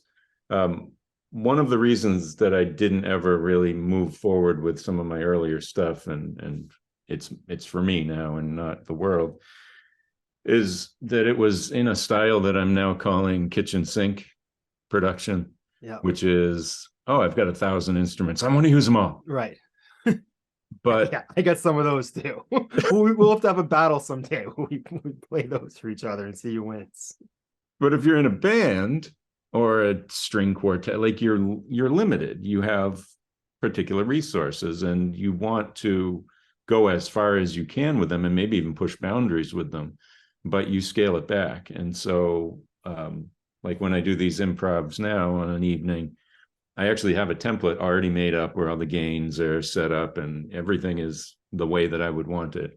one of the reasons that I didn't ever really move forward with some of my earlier stuff, and it's for me now and not the world, is that it was in a style that I'm now calling kitchen sink production, which is, oh, I've got 1,000 instruments, I want to use them all. Right. But yeah, I got some of those too. We'll have to have a battle someday. We play those for each other and see who wins. But if you're in a band or a string quartet, like you're limited. You have particular resources, and you want to go as far as you can with them, and maybe even push boundaries with them, but you scale it back. And so, like when I do these improvs now on an evening, I actually have a template already made up where all the gains are set up and everything is the way that I would want it.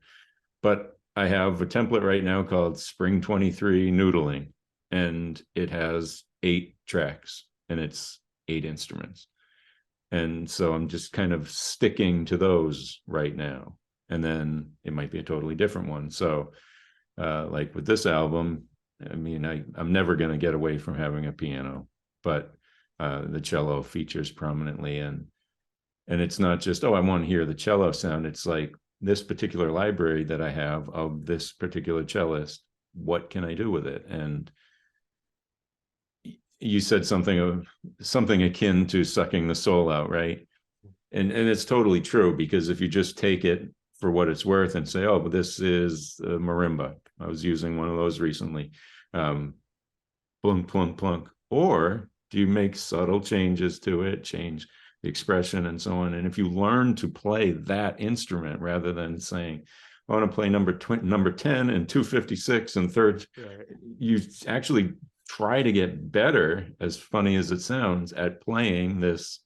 But I have a template right now called Spring 23 Noodling, and it has 8 tracks and it's 8 instruments. And so I'm just kind of sticking to those right now. and then it might be a totally different one. So like with this album, I mean, I'm never going to get away from having a piano, but the cello features prominently, and it's not just, oh, I want to hear the cello sound. It's like this particular library that I have of this particular cellist, what can I do with it? And you said something akin to sucking the soul out, right? And it's totally true, because if you just take it for what it's worth and say, oh, but this is a marimba. I was using one of those recently. Plunk, plunk, plunk. Or do you make subtle changes to it, change the expression and so on? And if you learn to play that instrument rather than saying, I want to play number 10 and 256 and third, right, you actually try to get better, as funny as it sounds, at playing this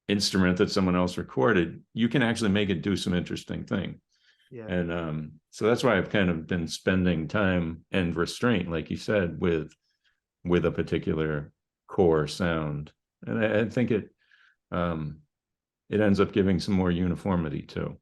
instrument that someone else recorded. You can actually make it do some interesting things. Yeah. And so that's why I've kind of been spending time and restraint, like you said, with a particular core sound. And I think it ends up giving some more uniformity too.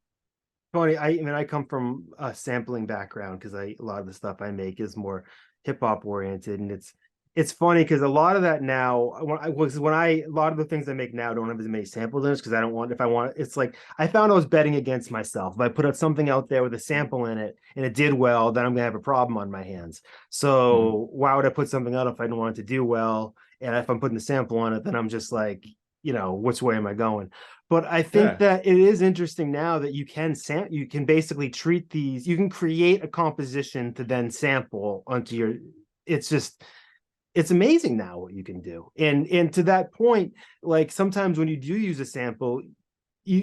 Tony, I mean, I come from a sampling background because a lot of the stuff I make is more hip hop oriented, and it's funny because a lot of that now, a lot of the things I make now don't have as many samples in it because I don't want, if I want, it's like I found I was betting against myself. If I put out something out there with a sample in it and it did well, then I'm gonna have a problem on my hands. So why would I put something out if I didn't want it to do well? And if I'm putting the sample on it, then I'm just like, which way am I going? But I think that it is interesting now that you can basically treat these, you can create a composition to then sample onto your, it's amazing now what you can do. And to that point, like sometimes when you do use a sample,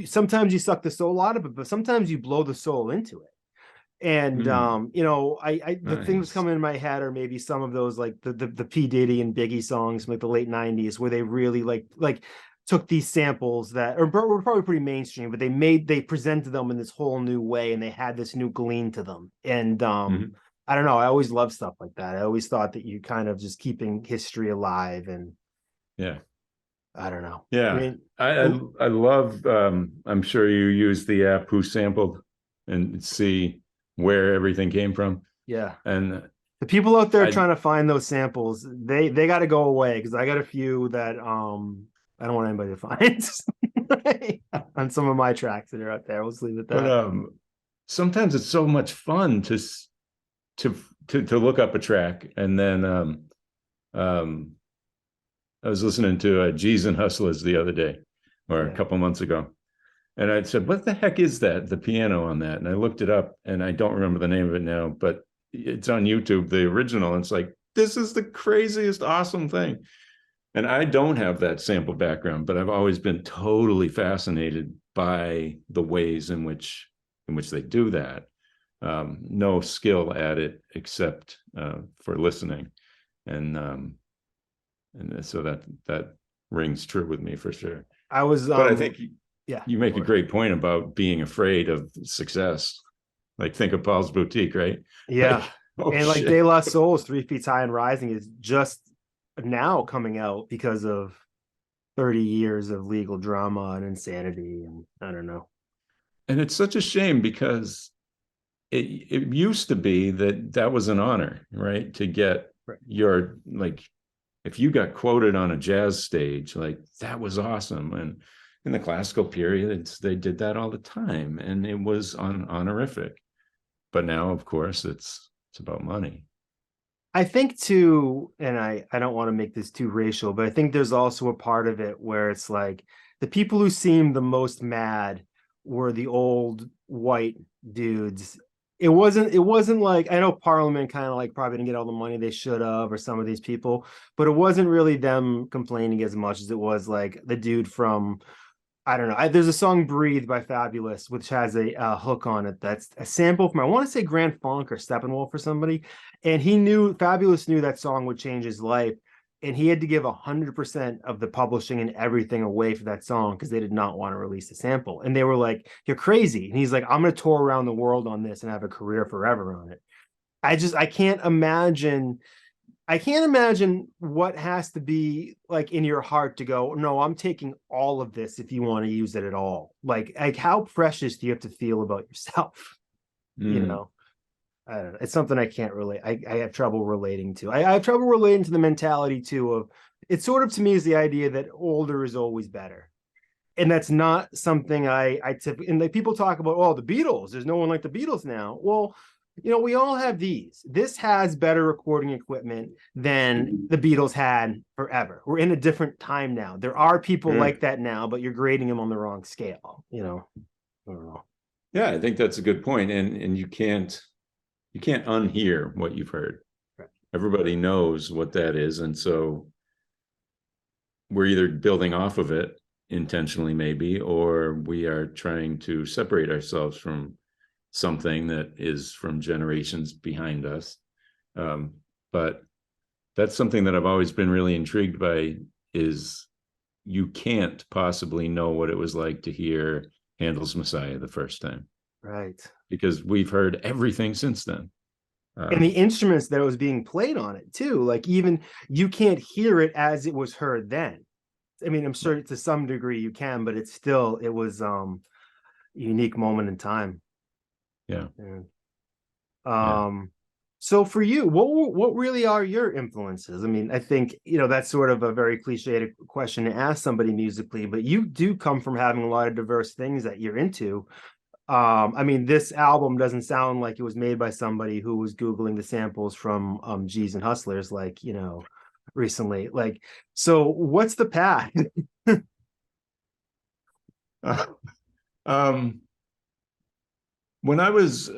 sometimes you suck the soul out of it, but sometimes you blow the soul into it. And the things coming in my head are maybe some of those like the P. Diddy and Biggie songs from like the late 90s where they really like took these samples that were probably pretty mainstream, but they presented them in this whole new way and they had this new gleam to them. And I don't know, I always love stuff like that. I always thought that you kind of just keeping history alive, and I don't know. Yeah. I mean, I love I'm sure you use the app Who Sampled and see where everything came from. Yeah. And the people out there trying to find those samples, they got to go away, because I got a few that I don't want anybody to find on some of my tracks that are out there. Let's leave it at that. But sometimes it's so much fun to look up a track, and then I was listening to G's and Hustlers the other day, or a couple months ago, and I said, "What the heck is that? The piano on that?" And I looked it up, and I don't remember the name of it now, but it's on YouTube, the original. And it's like, this is the craziest, awesome thing. And I don't have that sample background, but I've always been totally fascinated by the ways in which they do that. No skill at it except for listening, and so that rings true with me for sure. But I think you make a great point about being afraid of success. Like, think of Paul's Boutique, right? Yeah. Like De La Soul's 3 Feet High and Rising is just now coming out because of 30 years of legal drama and insanity, and I don't know. And it's such a shame, because it used to be that was an honor, right? To get your, like, if you got quoted on a jazz stage, like, that was awesome. And in the classical period, they did that all the time, and it was honorific. But now, of course, it's about money. I think too, and I don't want to make this too racial, but I think there's also a part of it where it's like the people who seemed the most mad were the old white dudes. It wasn't like, I know Parliament kind of like probably didn't get all the money they should have, or some of these people, but it wasn't really them complaining as much as it was like the dude from, I don't know. There's a song "Breathe" by Fabulous, which has a hook on it that's a sample from, I want to say, Grand Funk or Steppenwolf or somebody. And Fabulous knew that song would change his life. And he had to give 100% of the publishing and everything away for that song because they did not want to release the sample. And they were like, "You're crazy." And he's like, "I'm going to tour around the world on this and have a career forever on it." I can't imagine I can't imagine what has to be like in your heart to go, no, I'm taking all of this if you want to use it at all. Like how precious do you have to feel about yourself? You Mm, know, I don't know. It's something I can't relate. I have trouble relating to. I have trouble relating to the mentality too of it sort of to me is the idea that older is always better. And that's not something I typically, and like people talk about, oh, the Beatles, there's no one like the Beatles now. Well, we all have these. This has better recording equipment than the Beatles had forever. We're in a different time now. There are people sure. like that now, but you're grading them on the wrong scale. I don't know. Yeah, I think that's a good point. And you can't unhear what you've heard. Right. Everybody knows what that is. And so we're either building off of it intentionally, maybe, or we are trying to separate ourselves from something that is from generations behind us. But that's something that I've always been really intrigued by is you can't possibly know what it was like to hear Handel's Messiah the first time Right. because we've heard everything since then. And the Um, instruments that was being played on it too, like even you can't hear it as it was heard then. I mean, I'm sure to some degree you can, but it was a unique moment in time. yeah, Yeah. yeah. So for you, what really are your influences? I mean, I think, that's sort of a very cliched question to ask somebody musically, but you do come from having a lot of diverse things that you're into. I mean, this album doesn't sound like it was made by somebody who was Googling the samples from G's and Hustlers, like, recently. Like, so what's the path? um, when I was,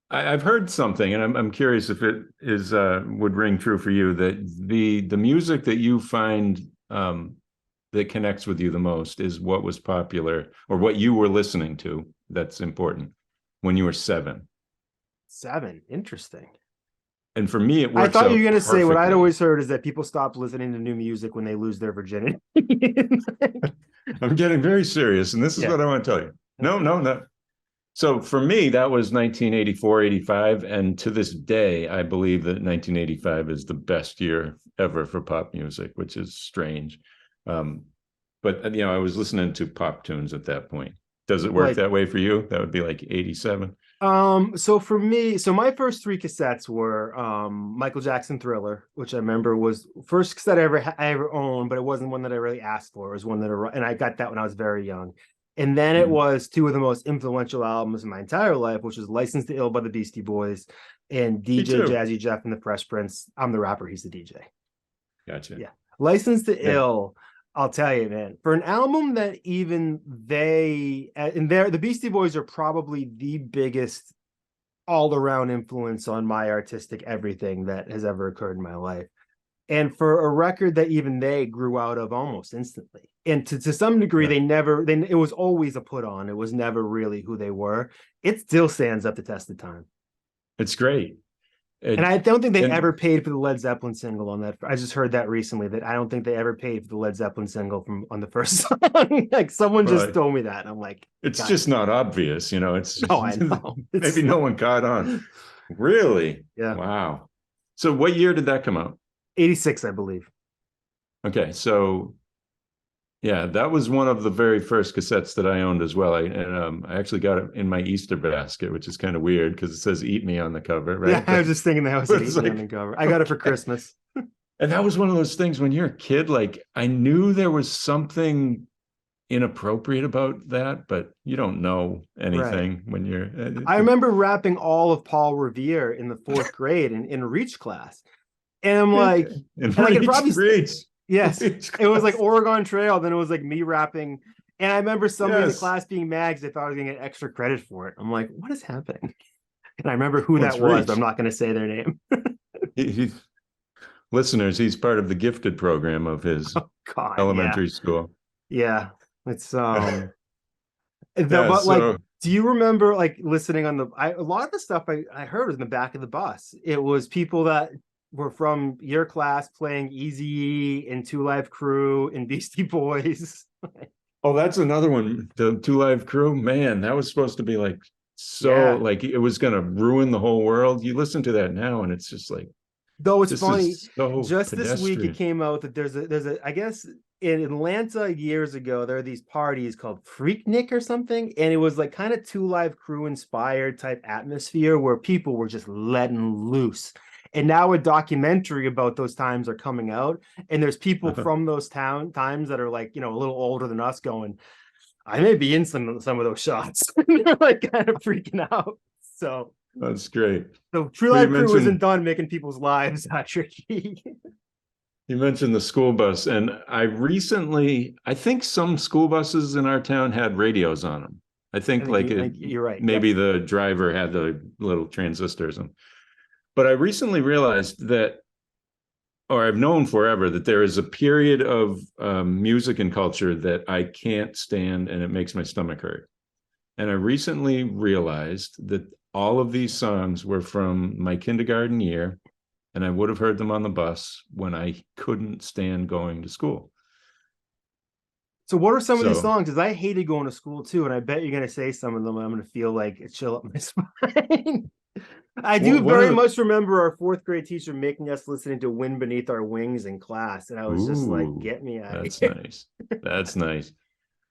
I've heard something, and I'm curious if it is would ring true for you that the music that you find that connects with you the most is what was popular or what you were listening to. That's important when you were 7. 7. Interesting. And for me, it I works thought you were out going to say what I'd perfectly. always heard is that people stop listening to new music when they lose their virginity. I'm getting very serious, and this is Yeah. what I want to tell you. No, Okay. no, no. So for me, that was 1984, 85. And to this day, I believe that 1985 is the best year ever for pop music, which is strange. Um, but, I was listening to pop tunes at that point. Does it work Like, that way for you? That would be like 87. so for me, so my first 3 cassettes were Michael Jackson Thriller, which I remember was first cassette I ever owned, but it wasn't one that I really asked for. It was one and I got that when I was very young. And then it Mhm. was 2 of the most influential albums in my entire life, which was Licensed to Ill by the Beastie Boys and Me DJ too. Jazzy Jeff and the Fresh Prince. I'm the rapper, he's the DJ. Gotcha. Yeah. Licensed to Yeah. Ill, I'll tell you, man, for an album that even they and the Beastie Boys are probably the biggest all-around influence on my artistic everything that has ever occurred in my life. And for a record that even they grew out of almost instantly. And to some degree, Yeah. it was always a put on. It was never really who they were. It still stands up the test of time. It's great. And It, I don't think they ever and paid for the Led Zeppelin single on that. I just heard that recently that I don't think they ever paid for the Led Zeppelin single from on the first song. Like someone just well, told me that. And I'm like, it's guys, just not obvious, It's no, just, I know. maybe It's no one caught on. Really? yeah. Wow. So what year did that come out? 86, I believe. Okay, so yeah, that was one of the very first cassettes that I owned as well. I actually got it in my Easter basket, which is kind of weird because it says "Eat Me" on the cover, Yeah, right? I was just thinking that was But at it's 8 me on the like, cover. I got it for okay. Christmas. And that was one of those things when you're a kid, like I knew there was something inappropriate about that, but you don't know Right. anything when you're I remember rapping all of Paul Revere in the 4th grade in Reach class. And I'm like, and and I could reach, probably, reach, yes, reach it was like class. Oregon Trail. Then it was like me rapping. And I remember somebody in the Yes. class being mad because they thought I was going to get extra credit for it. I'm like, what is happening? And I remember who Well, that it's was, but I'm reach. not going to say their name. He, listeners, he's part of the gifted program of his Oh, God. Yeah. elementary school. Yeah. It's, Yeah, but like, so do you remember like listening on a lot of the stuff I heard was in the back of the bus. It was people that were from your class playing Easy and Two Live Crew and Beastie Boys. oh, that's another one. The Two Live Crew, man, that was supposed to be so Yeah. like it was gonna ruin the whole world. You listen to that now and it's just like Though it's This funny, is so just this week it pedestrian. came out that there's a I guess in Atlanta years ago there are these parties called Freaknik or something, and it was like kind of Two Live Crew inspired type atmosphere where people were just letting loose. And now a documentary about those times are coming out, and there's people from those times that are like, you know, a little older than us going, I may be in some of those shots. They're like kind of freaking out. So That's great. True Well, Life Crew isn't done making people's lives tricky. you mentioned the school bus, and I think some school buses in our town had radios on them. I think I think you're right. maybe Yep. the driver had the little transistors. But I recently realized that, or I've known forever, that there is a period of music and culture that I can't stand, and it makes my stomach hurt. And I recently realized that all of these songs were from my kindergarten year, and I would have heard them on the bus when I couldn't stand going to school. So what are some of these So, songs? Because I hated going to school too, and I bet you're gonna say some of them. And I'm gonna feel like it chill up my spine. I do one of very the, much remember our fourth grade teacher making us listening to "Wind Beneath Our Wings" in class, and I was just like, ooh, "Get me out of that's here!" nice. That's nice.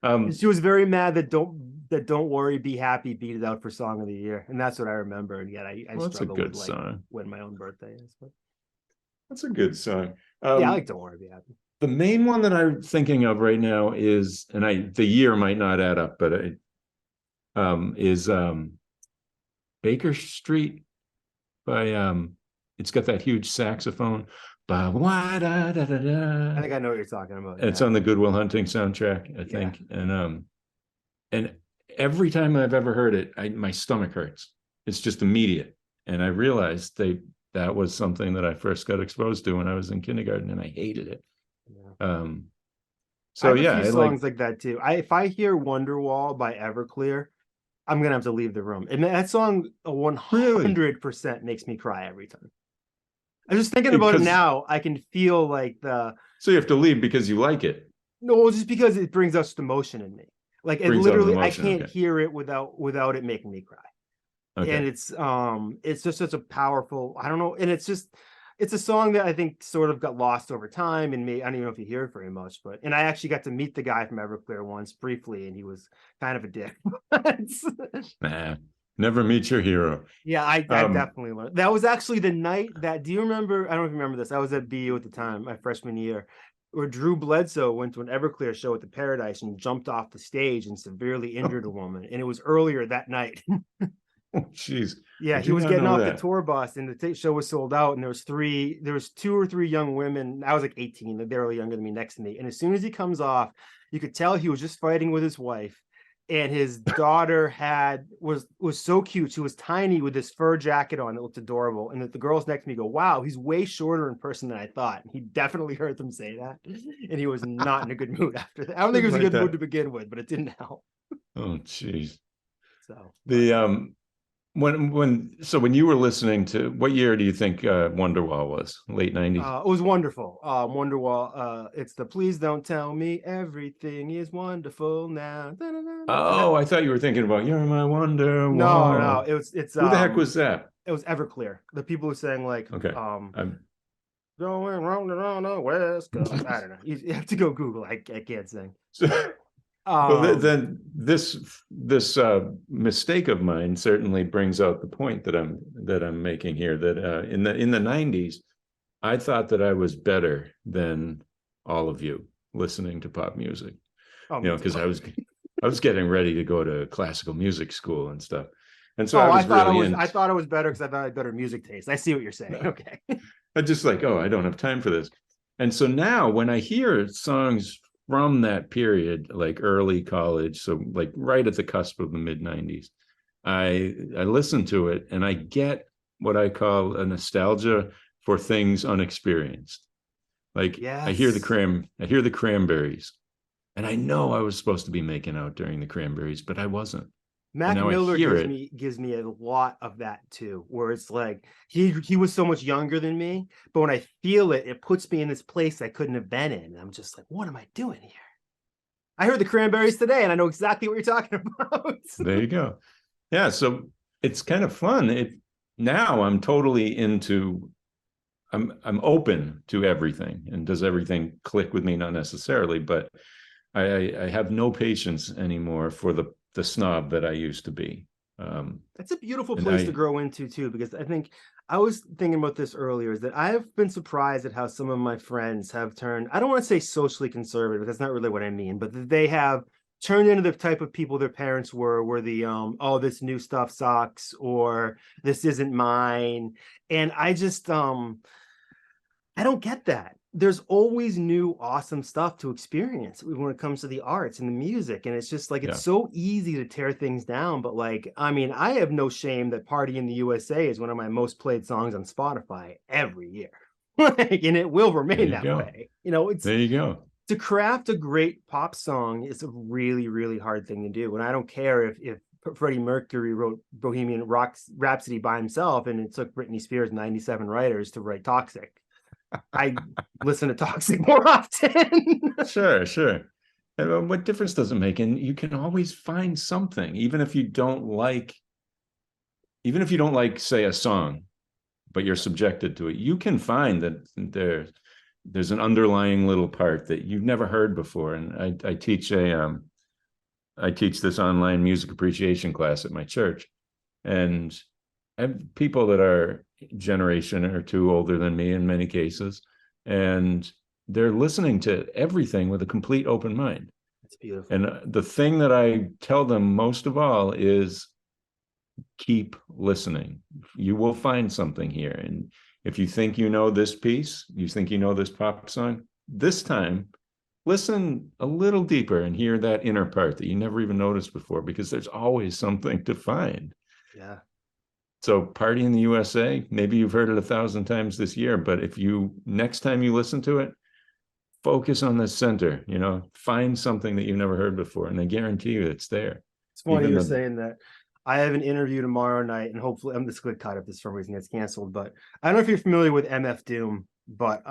And she was very mad that "Don't Worry, Be Happy" beat it out for Song of the Year, and that's what I remember. And yet I Well, that's a struggle with good like song. when my own birthday is. But That's a good song. yeah, I like "Don't Worry, Be Happy." The main one that I'm thinking of right now is, and the year might not add up, but it is Baker Street by it's got that huge saxophone. Ba, wah, da, da, da, I da. think I know what you're talking about. It's Yeah, on the Good Will Hunting soundtrack, I yeah. think. And every time I've ever heard it, my stomach hurts. It's just immediate. And I realized that was something that I first got exposed to when I was in kindergarten, and I hated it. Yeah. I So have a yeah, few I like songs like that too. If I hear Wonderwall by Everclear, I'm gonna have to leave the room. And that song really 100% makes me cry every time. I'm just thinking about it because now. I can feel like the so you have to leave because you like it. no, just because it brings out emotion in me. Like it Brings out an literally, I emotion. can't Okay. hear it without it making me cry. And Okay. it's just such a powerful, I don't know, and it's a song that I think sort of got lost over time, and me I don't even know if you hear it very much, but and I actually got to meet the guy from Everclear once briefly, and he was kind of a dick. Nah, never meet your hero. Yeah, I Um, definitely learned. That was actually the night that, do you remember? I don't know if you remember this. I was at BU at the time, my freshman year, where Drew Bledsoe went to an Everclear show at the Paradise and jumped off the stage and severely injured a woman. And it was earlier that night. oh, jeez, I Yeah, he did was not getting know off the that. tour bus and the show was sold out. And there was two or three young women. I was like 18, they're barely younger than me next to me. And as soon as he comes off, you could tell he was just fighting with his wife. And his daughter was so cute. She was tiny with this fur jacket on that looked adorable. And the girls next to me go, "Wow, he's way shorter in person than I thought." And he definitely heard them say that. And he was not in a good mood after that. I don't think it Didn't was a like good mood that. to begin with, but it didn't help. Oh, jeez. So, but The when you were listening to, what year do you think Wonderwall was? Late 90s? it was wonderful. Wonderwall. It's the "Please Don't Tell Me Everything Is Wonderful Now." Oh, I thought you were thinking about "You're My No, no, Wonderwall." it's Who the heck was that? it was Everclear. The people who sang like Okay. I'm going round and round the West Coast. I don't know. You have to go Google. I can't sing. well, Um, then this mistake of mine certainly brings out the point that I'm making here. That in the 90s, I thought that I was better than all of you listening to pop music. oh, You me know, too. because I was getting ready to go to classical music school and stuff, and so I Oh, was really I into. thought I was better because I thought I had better music taste. I see what you're saying. Okay. I just like, oh, I don't have time for this. And so now when I hear songs from that period, like early college, so like right at the cusp of the mid 90s, I listen to it and I get what I call a nostalgia for things unexperienced. Like Yes. I hear the Cranberries, and I know I was supposed to be making out during the Cranberries, but I wasn't. And Mac now I Miller hear it. gives me a lot of that too, where it's like he was so much younger than me, but when I feel it, it puts me in this place I couldn't have been in. And I'm just like, what am I doing here? I heard the Cranberries today, and I know exactly what you're talking about. There you go. Yeah, so it's kind of fun. Now I'm totally into I'm open to everything, and does everything click with me? Not necessarily, but I have no patience anymore for the snob that I used to be. That's a beautiful And place to I grow into too, because I think I was thinking about this earlier, is that I've been surprised at how some of my friends have turned, I don't want to say socially conservative, that's not really what I mean, but that they have turned into the type of people their parents were the oh, this new stuff sucks, or this isn't mine. And I just I don't get that. There's always new awesome stuff to experience when it comes to the arts and the music. And it's just like it's yeah, so easy to tear things down. But like, I mean, I have no shame that Party in the USA is one of my most played songs on Spotify every year. Like, and it will there remain you that go. way. You know, it's There you go. to craft a great pop song is a really, really hard thing to do. And I don't care if Freddie Mercury wrote Bohemian Rhapsody by himself and it took Britney Spears 97 writers to write Toxic. I listen to Toxic more often. Sure, sure. And, what difference does it make? And you can always find something, even if you don't like, say, a song, but you're subjected to it. You can find that there's an underlying little part that you've never heard before. And I teach this online music appreciation class at my church, and I have people that are a generation or two older than me in many cases, and they're listening to everything with a complete open mind. It's beautiful. And the thing that I tell them most of all is keep listening. You will find something here. And if you think you know this piece, you think you know this pop song, this time listen a little deeper and hear that inner part that you never even noticed before, because there's always something to find. Yeah. So Party in the USA, maybe you've heard it 1,000 times this year, but if you, next time you listen to it, focus on the center, find something that you've never heard before, and I guarantee you it's there. It's funny you're saying that. I have an interview tomorrow night, and hopefully I'm just going to cut if this for some reason gets canceled. But I don't know if you're familiar with MF Doom, but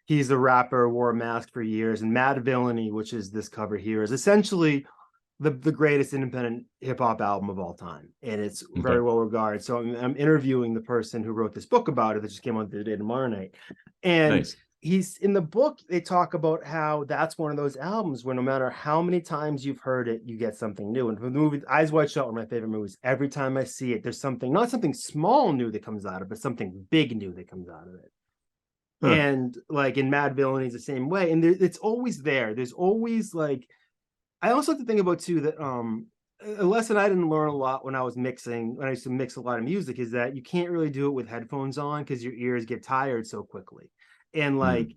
he's a rapper, wore a mask for years, and Mad Villainy, which is this cover here, is essentially the greatest independent hip hop album of all time, and it's very well regarded. So I'm interviewing the person who wrote this book about it that just came out the day tomorrow night, and Nice. he's in the book. They talk about how that's one of those albums where no matter how many times you've heard it, you get something new. And for the movie Eyes Wide Shut, one of my favorite movies, every time I see it, there's something, not something small new that comes out of it, but something big new that comes out of it. Huh. And like in Mad Villainy, the same way. And it's always there. There's always like, I also have to think about too that a lesson I didn't learn a lot when I was mixing, when I used to mix a lot of music, is that you can't really do it with headphones on because your ears get tired so quickly. And like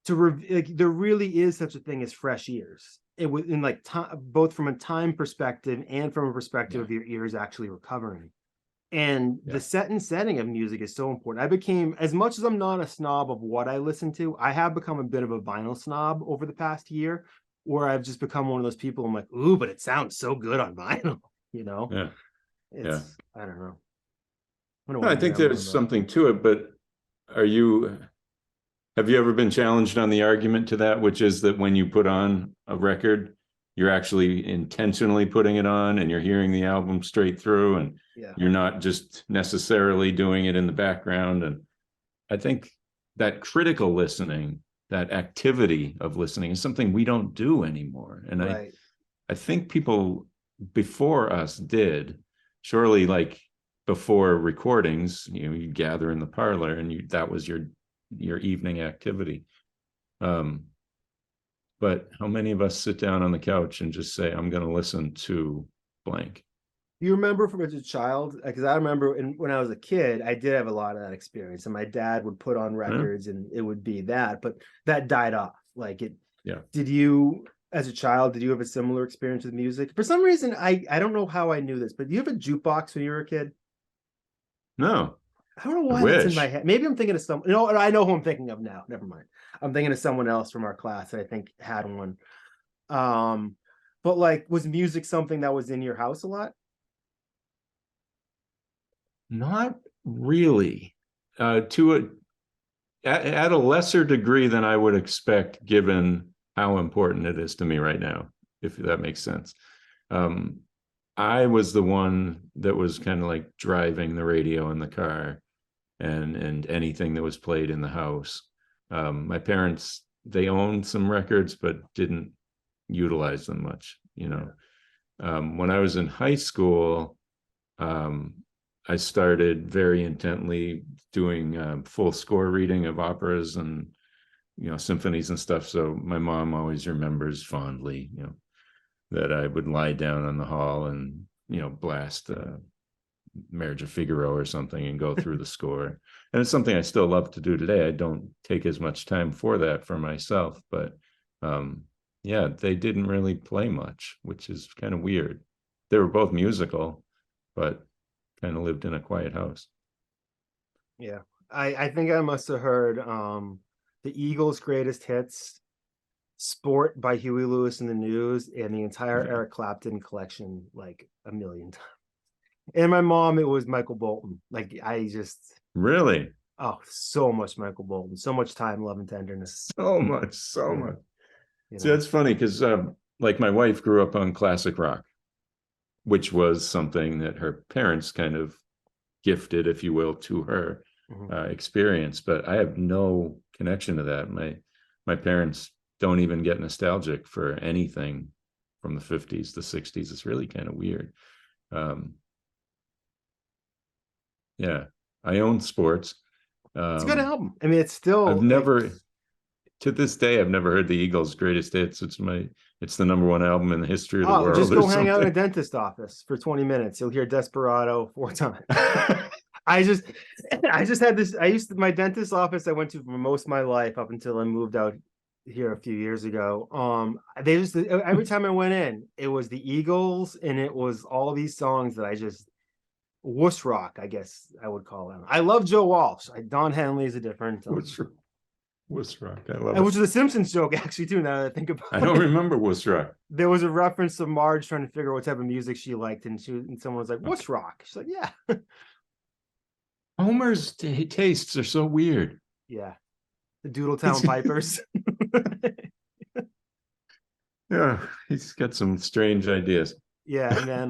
there really is such a thing as fresh ears. It was in like time, both from a time perspective and from a perspective of your ears actually recovering. And the set and setting of music is so important. I became, as much as I'm not a snob of what I listen to, I have become a bit of a vinyl snob over the past year, where I've just become one of those people. I'm like, ooh, but it sounds so good on vinyl, Yeah. It's, I don't know. I think there's something to it, but have you ever been challenged on the argument to that, which is that when you put on a record, you're actually intentionally putting it on and you're hearing the album straight through, and you're not just necessarily doing it in the background? And I think that critical listening, that activity of listening, is something we don't do anymore. And I think people before us did. Surely, like before recordings, you gather in the parlor and that was your evening activity. But how many of us sit down on the couch and just say, I'm going to listen to blank? You remember from as a child? Because I remember when I was a kid, I did have a lot of that experience. And my dad would put on records and it would be that, but that died off. Like it. Yeah. Did you, as a child, did you have a similar experience with music? For some reason, I don't know how I knew this, but do you have a jukebox when you were a kid? No. I don't know why that's in my head. Maybe I'm thinking of someone. No, I know who I'm thinking of now. Never mind. I'm thinking of someone else from our class that I think had one. But like, was music something that was in your house a lot? Not really. At a lesser degree than I would expect, given how important it is to me right now, if that makes sense. I was the one that was kind of like driving the radio in the car. and anything that was played in the house. My parents, they owned some records, but didn't utilize them much, you know. When I was in high school, I started very intently doing full score reading of operas and, you know, symphonies and stuff. So my mom always remembers fondly, you know, that I would lie down on the hall and, you know, blast Marriage of Figaro or something and go through the score. And it's something I still love to do today. I don't take as much time for that for myself, but yeah, they didn't really play much, which is kind of weird. They were both musical, but kind of lived in a quiet house. Yeah. I think I must have heard the Eagles' greatest hits, Sport by Huey Lewis and the News, and the entire Yeah. Eric Clapton collection like a million times. And my mom, it was Michael Bolton. Like I just, Really? oh, so much Michael Bolton, so much time, love, and tenderness. So much, so Yeah, much. you See, know. that's funny because like my wife grew up on classic rock, which was something that her parents kind of gifted, if you will, to her experience. But I have no connection to that. My parents don't even get nostalgic for anything from the 50s, the 60s. It's really kind of weird. Um, yeah, I own Sports. It's a good Um, album. I mean, it's I've still like, never, to this day, I've never heard the Eagles' greatest hits. It's the number one album in the history of the oh, just world or go hang out in a something. dentist office for 20 minutes. You'll hear Desperado 4 times. I just I just had this. I used to, my dentist office I went to for most of my life up until I moved out here a few years ago. They just every time I went in, it was the Eagles and it was all these songs that I just wuss rock, I guess I would call them. I love Joe Walsh. Don Henley is a different Wuss Rock. I love it. which is a Simpsons joke actually too. Now that I think I about don't it, remember Wuss Rock. there was a reference to Marge trying to figure out what type of music she liked, and someone was like, Okay. "What's rock?" She's like, "Yeah, Homer's tastes are so weird. yeah." The Doodletown Pipers. Yeah, he's got some strange ideas. Yeah, and then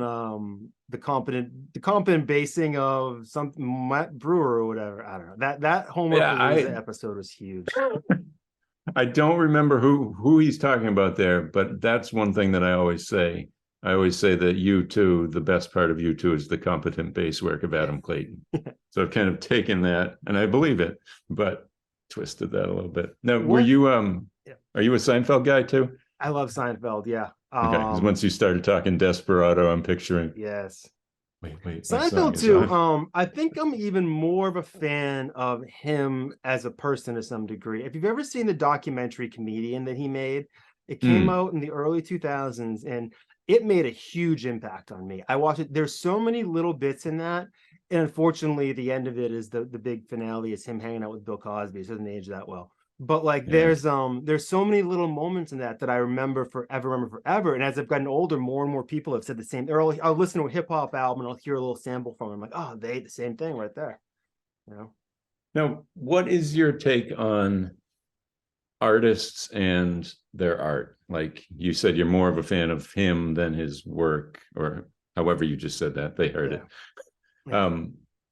the competent basing of some Matt Brewer or whatever. I don't know. That Homer Yeah, Palooza episode was huge. I don't remember who he's talking about there, but that's one thing that I always say. I always say that U2, the best part of U2 is the competent bass work of Adam Clayton. So I've kind of taken that, and I believe it, but twisted that a little bit. Now, were What? you Yeah. are you a Seinfeld guy too? I love Seinfeld. Yeah. Okay, because once you started talking Desperado, I'm picturing. Yes. Wait, my song Seinfeld is too. on. I think I'm even more of a fan of him as a person to some degree. If you've ever seen the documentary Comedian that he made, it came Mm, out in the early 2000s and it made a huge impact on me. I watched it. There's so many little bits in that. And unfortunately, the end of it is the big finale is him hanging out with Bill Cosby. So it doesn't age that well. But like yeah, there's so many little moments in that I remember forever. And as I've gotten older, more and more people have said the same. I'll listen to a hip hop album and I'll hear a little sample from it. I'm like, oh, they the same thing right there. You know? now, what is your take on artists and their art? Like you said, you're more of a fan of him than his work, or however you just said that. They heard Yeah. it. Yeah.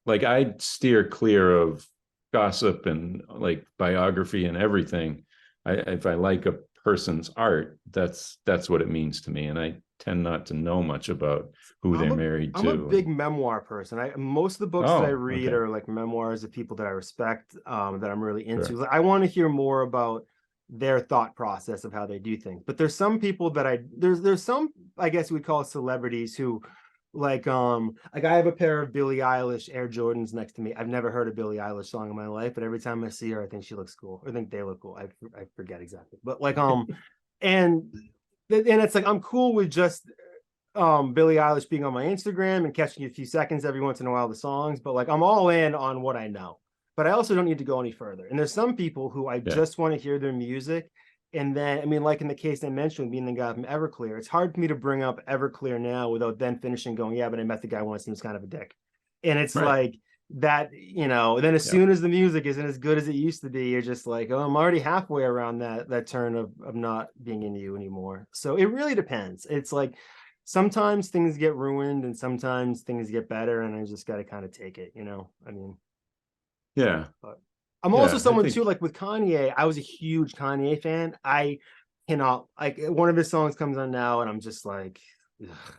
Like I steer clear of gossip and like biography and everything. If I like a person's art, that's what it means to me. And I tend not to know much about who I'm they're a married I'm a to. big memoir person. Most of the books that I Oh, read okay, are like memoirs of people that I respect, that I'm really sure. into. Like, I want to hear more about their thought process of how they do things. But there's some people that there's some I guess we call celebrities who like I have a pair of Billie Eilish Air Jordans next to me. I've never heard a Billie Eilish song in my life, but every time I see her, I think she looks cool. I think they look cool. I forget exactly, but like and and it's like I'm cool with just Billie Eilish being on my Instagram and catching a few seconds every once in a while of the songs, but like I'm all in on what I know. But I also don't need to go any further. And there's some people who I Yeah, just want to hear their music. And then, I mean, like in the case I mentioned, being the guy from Everclear, it's hard for me to bring up Everclear now without then finishing going, yeah, but I met the guy once and he was kind of a dick. And it's right. like that, then as Yeah, soon as the music isn't as good as it used to be, you're just like, oh, I'm already halfway around that turn of not being into you anymore. So it really depends. It's like sometimes things get ruined and sometimes things get better, and I just got to kind of take it. I mean, Yeah. But I'm also Yeah. I someone too, think like with Kanye, I was a huge Kanye fan. I cannot, like, one of his songs comes on now and I'm just like, ugh.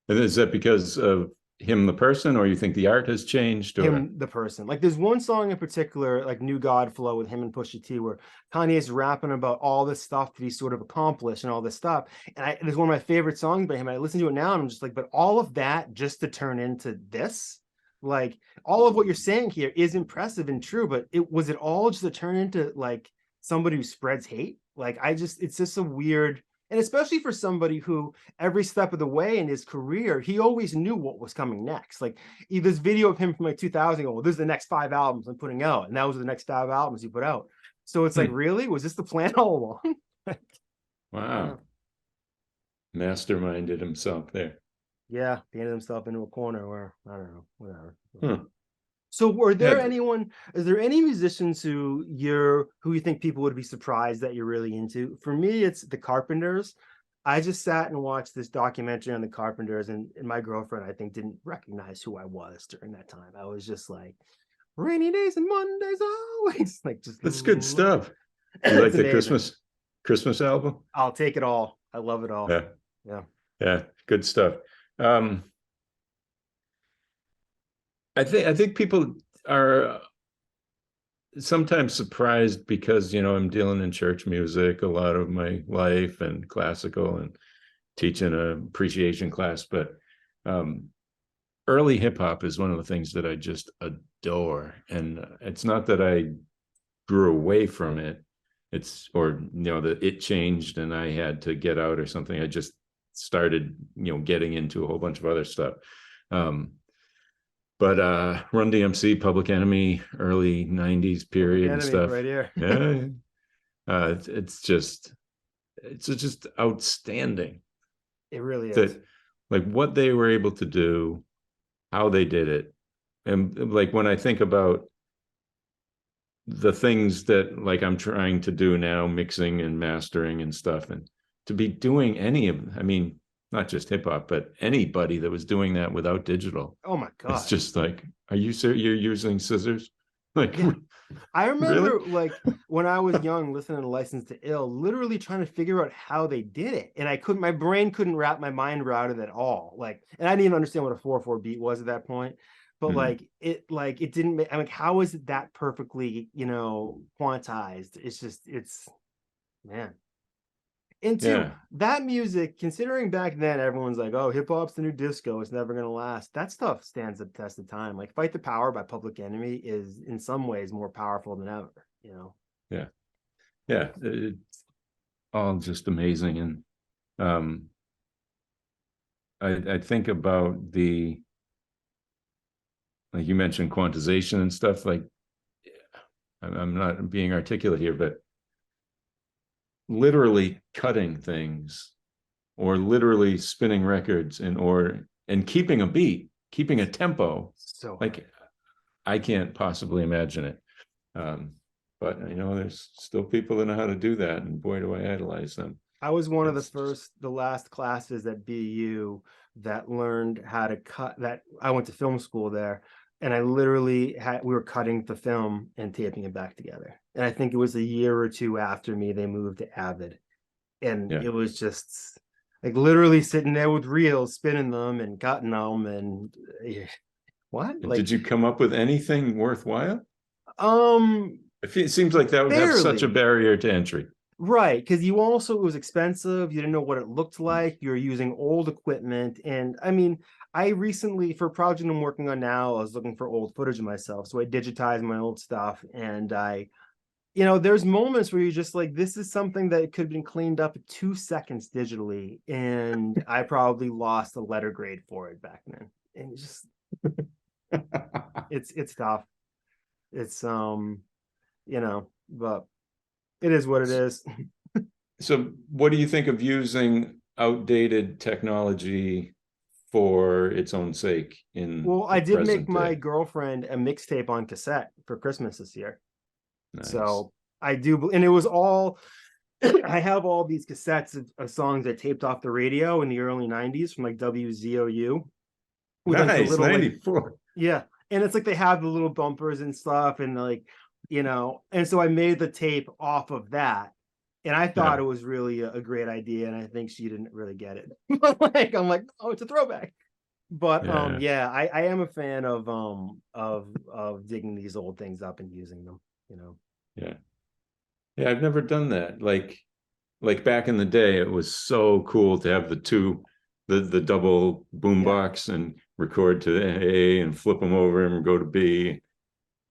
is that because of him, the person, or you think the art has changed, or Him, the person. Like, there's one song in particular, like New God Flow with him and Pusha T, where Kanye's rapping about all this stuff that he's sort of accomplished and all this stuff. And it's one of my favorite songs by him. I listen to it now and I'm just like, but all of that just to turn into this? Like, all of what you're saying here is impressive and true, but it all just to turn into like somebody who spreads hate? Like, it's just a weird, and especially for somebody who every step of the way in his career, he always knew what was coming next. Like, this video of him from like 2000, well, this is the next 5 albums I'm putting out, and that was the next 5 albums he put out. So it's like, really, was this the plan all along? wow, masterminded himself there. Yeah, painted himself into a corner where, I don't know, whatever. Huh. So Yeah. is there any musicians who you think people would be surprised that you're really into? For me, it's the Carpenters. I just sat and watched this documentary on the Carpenters, and my girlfriend, I think, didn't recognize who I was during that time. I was just like, rainy days and Mondays always, like, just That's good stuff. You like it's the amazing. Christmas album? I'll take it all. I love it all. Yeah. Yeah. Yeah. Good stuff. Um, I think people are sometimes surprised because, I'm dealing in church music a lot of my life and classical and teaching an appreciation class, but early hip hop is one of the things that I just adore. And it's not that I grew away from it. That it changed and I had to get out or something. I just started, getting into a whole bunch of other stuff. But Run DMC, Public Enemy, early 90s Public period and Enemy stuff. right here. Yeah. It's just outstanding It really is. that, like, what they were able to do, how they did it. And like when I think about the things that, like, I'm trying to do now, mixing and mastering and stuff, and to be doing any of, I mean, not just hip hop, but anybody that was doing that without digital, Oh my it's God. just like, are you serious? You're using scissors? Like, Yeah. I really? remember, like, when I was young, listening to License to Ill, literally trying to figure out how they did it. And my brain couldn't wrap my mind around it at all. Like, and I didn't even understand what a 4/4 beat was at that point. But Mhm. it didn't make, I'm like, how is it that perfectly, quantized? Man. And two, Yeah. that music, considering back then everyone's like, oh, hip hop's the new disco, it's never gonna last. That stuff stands the test of time. Like, Fight the Power by Public Enemy is in some ways more powerful than ever. Yeah. Yeah. It's all just amazing. And um, I think about like you mentioned, quantization and stuff. Like, I'm not being articulate here, but literally cutting things or literally spinning records and keeping a beat, keeping a tempo. So hard. Like, I can't possibly imagine it. But there's still people that know how to do that, and boy, do I idolize them. I was one of It's just, the last classes at BU that learned how to cut. That I went to film school there, and I literally we were cutting the film and taping it back together. And I think it was a year or two after me they moved to Avid, and yeah. it was just like literally sitting there with reels, spinning them and cutting them, and what, And like, did you come up with anything worthwhile? um, It seems like that would have such a barely. barrier to entry. Right, because you also, it was expensive. You didn't know what it looked like. You're using old equipment, and I mean, I recently, for a project I'm working on now, I was looking for old footage of myself, so I digitized my old stuff, and there's moments where you're just like, this is something that could have been cleaned up in 2 seconds digitally, and I probably lost a letter grade for it back then, and it's tough. It's but it is what it is. So what do you think of using outdated technology for its own sake in Well, the I did make present my day? girlfriend a mixtape on cassette for Christmas this year. Nice. So I do, and it was all, I have all these cassettes of songs I taped off the radio in the early 90s from like WZOU with like the Nice. little, like, 94. yeah. and it's like they have the little bumpers and stuff, and like, and so I made the tape off of that, and I thought Yeah. it was really a great idea, and I think she didn't really get it. But like, I'm like, oh, it's a throwback. But Yeah. yeah, I am a fan of digging these old things up and using them, Yeah. Yeah. I've never done that. Like back in the day, it was so cool to have the double Yeah. boombox and record to A and flip them over and go to B.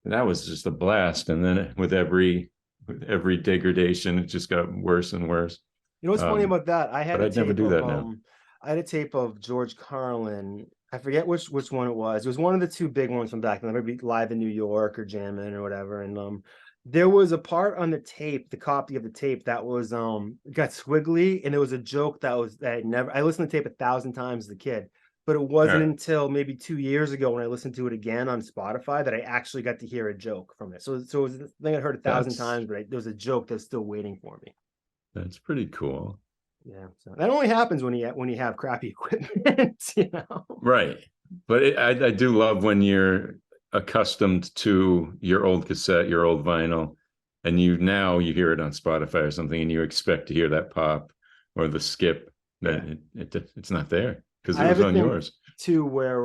And that was just a blast. And then with every degradation, it just got worse and worse. You know what's funny Um, about that? I had but a I'd never tape do of that now. George Carlin. I forget which one it was. It was one of the two big ones from back then, maybe Live in New York or Jammin' or whatever. And there was a part on the tape, the copy of the tape that was got squiggly, and there was a joke that I listened to the tape 1,000 times as a kid, but it All wasn't right. until maybe 2 years ago when I listened to it again on Spotify that I actually got to hear a joke from it. So it was the thing I heard 1,000 That's times, but there was a joke that's still waiting for me. that's pretty cool. Yeah, so that only happens when you have crappy equipment, Right. But I do love when you're accustomed to your old cassette, your old vinyl, and you hear it on Spotify or something, and you expect to hear that pop or the skip. Yeah, That it's not there because I it have was a on thing yours. too where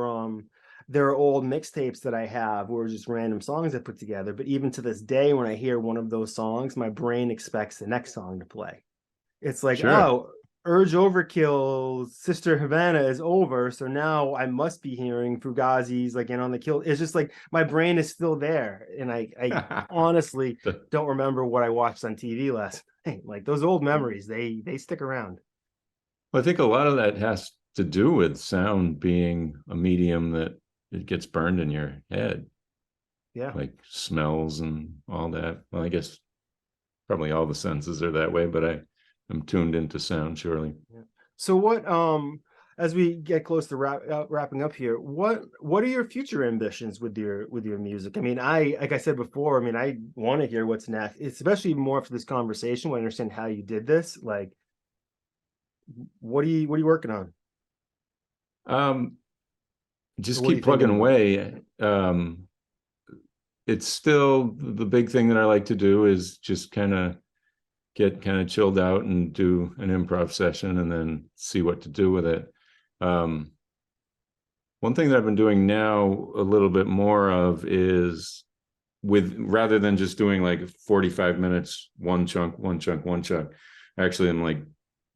there are old mixtapes that I have where just random songs I put together. But even to this day, when I hear one of those songs, my brain expects the next song to play. It's like, Sure. oh, Urge Overkill, Sister Havana is over, so now I must be hearing Fugazi's like in on the kill. It's just like my brain is still there, and I honestly don't remember what I watched on TV last night. Like those old memories, they stick around. I think a lot of that has to do with sound being a medium that it gets burned in your head, Yeah. like smells and all that. Well, I guess probably all the senses are that way, but I'm tuned into sound, surely. Yeah. So what as we get close to wrapping up here, what are your future ambitions with your music? I mean, I like I said before, I mean, I want to hear what's next, especially more for this conversation when I understand how you did this. Like, what are you working on? Um, Or just what are you keep thinking plugging about? away. It's still the big thing that I like to do is just kind of get kind of chilled out and do an improv session and then see what to do with it. Um, One thing that I've been doing now a little bit more of is with rather than just doing like 45 minutes, one chunk, one chunk, one chunk. Actually, I'm like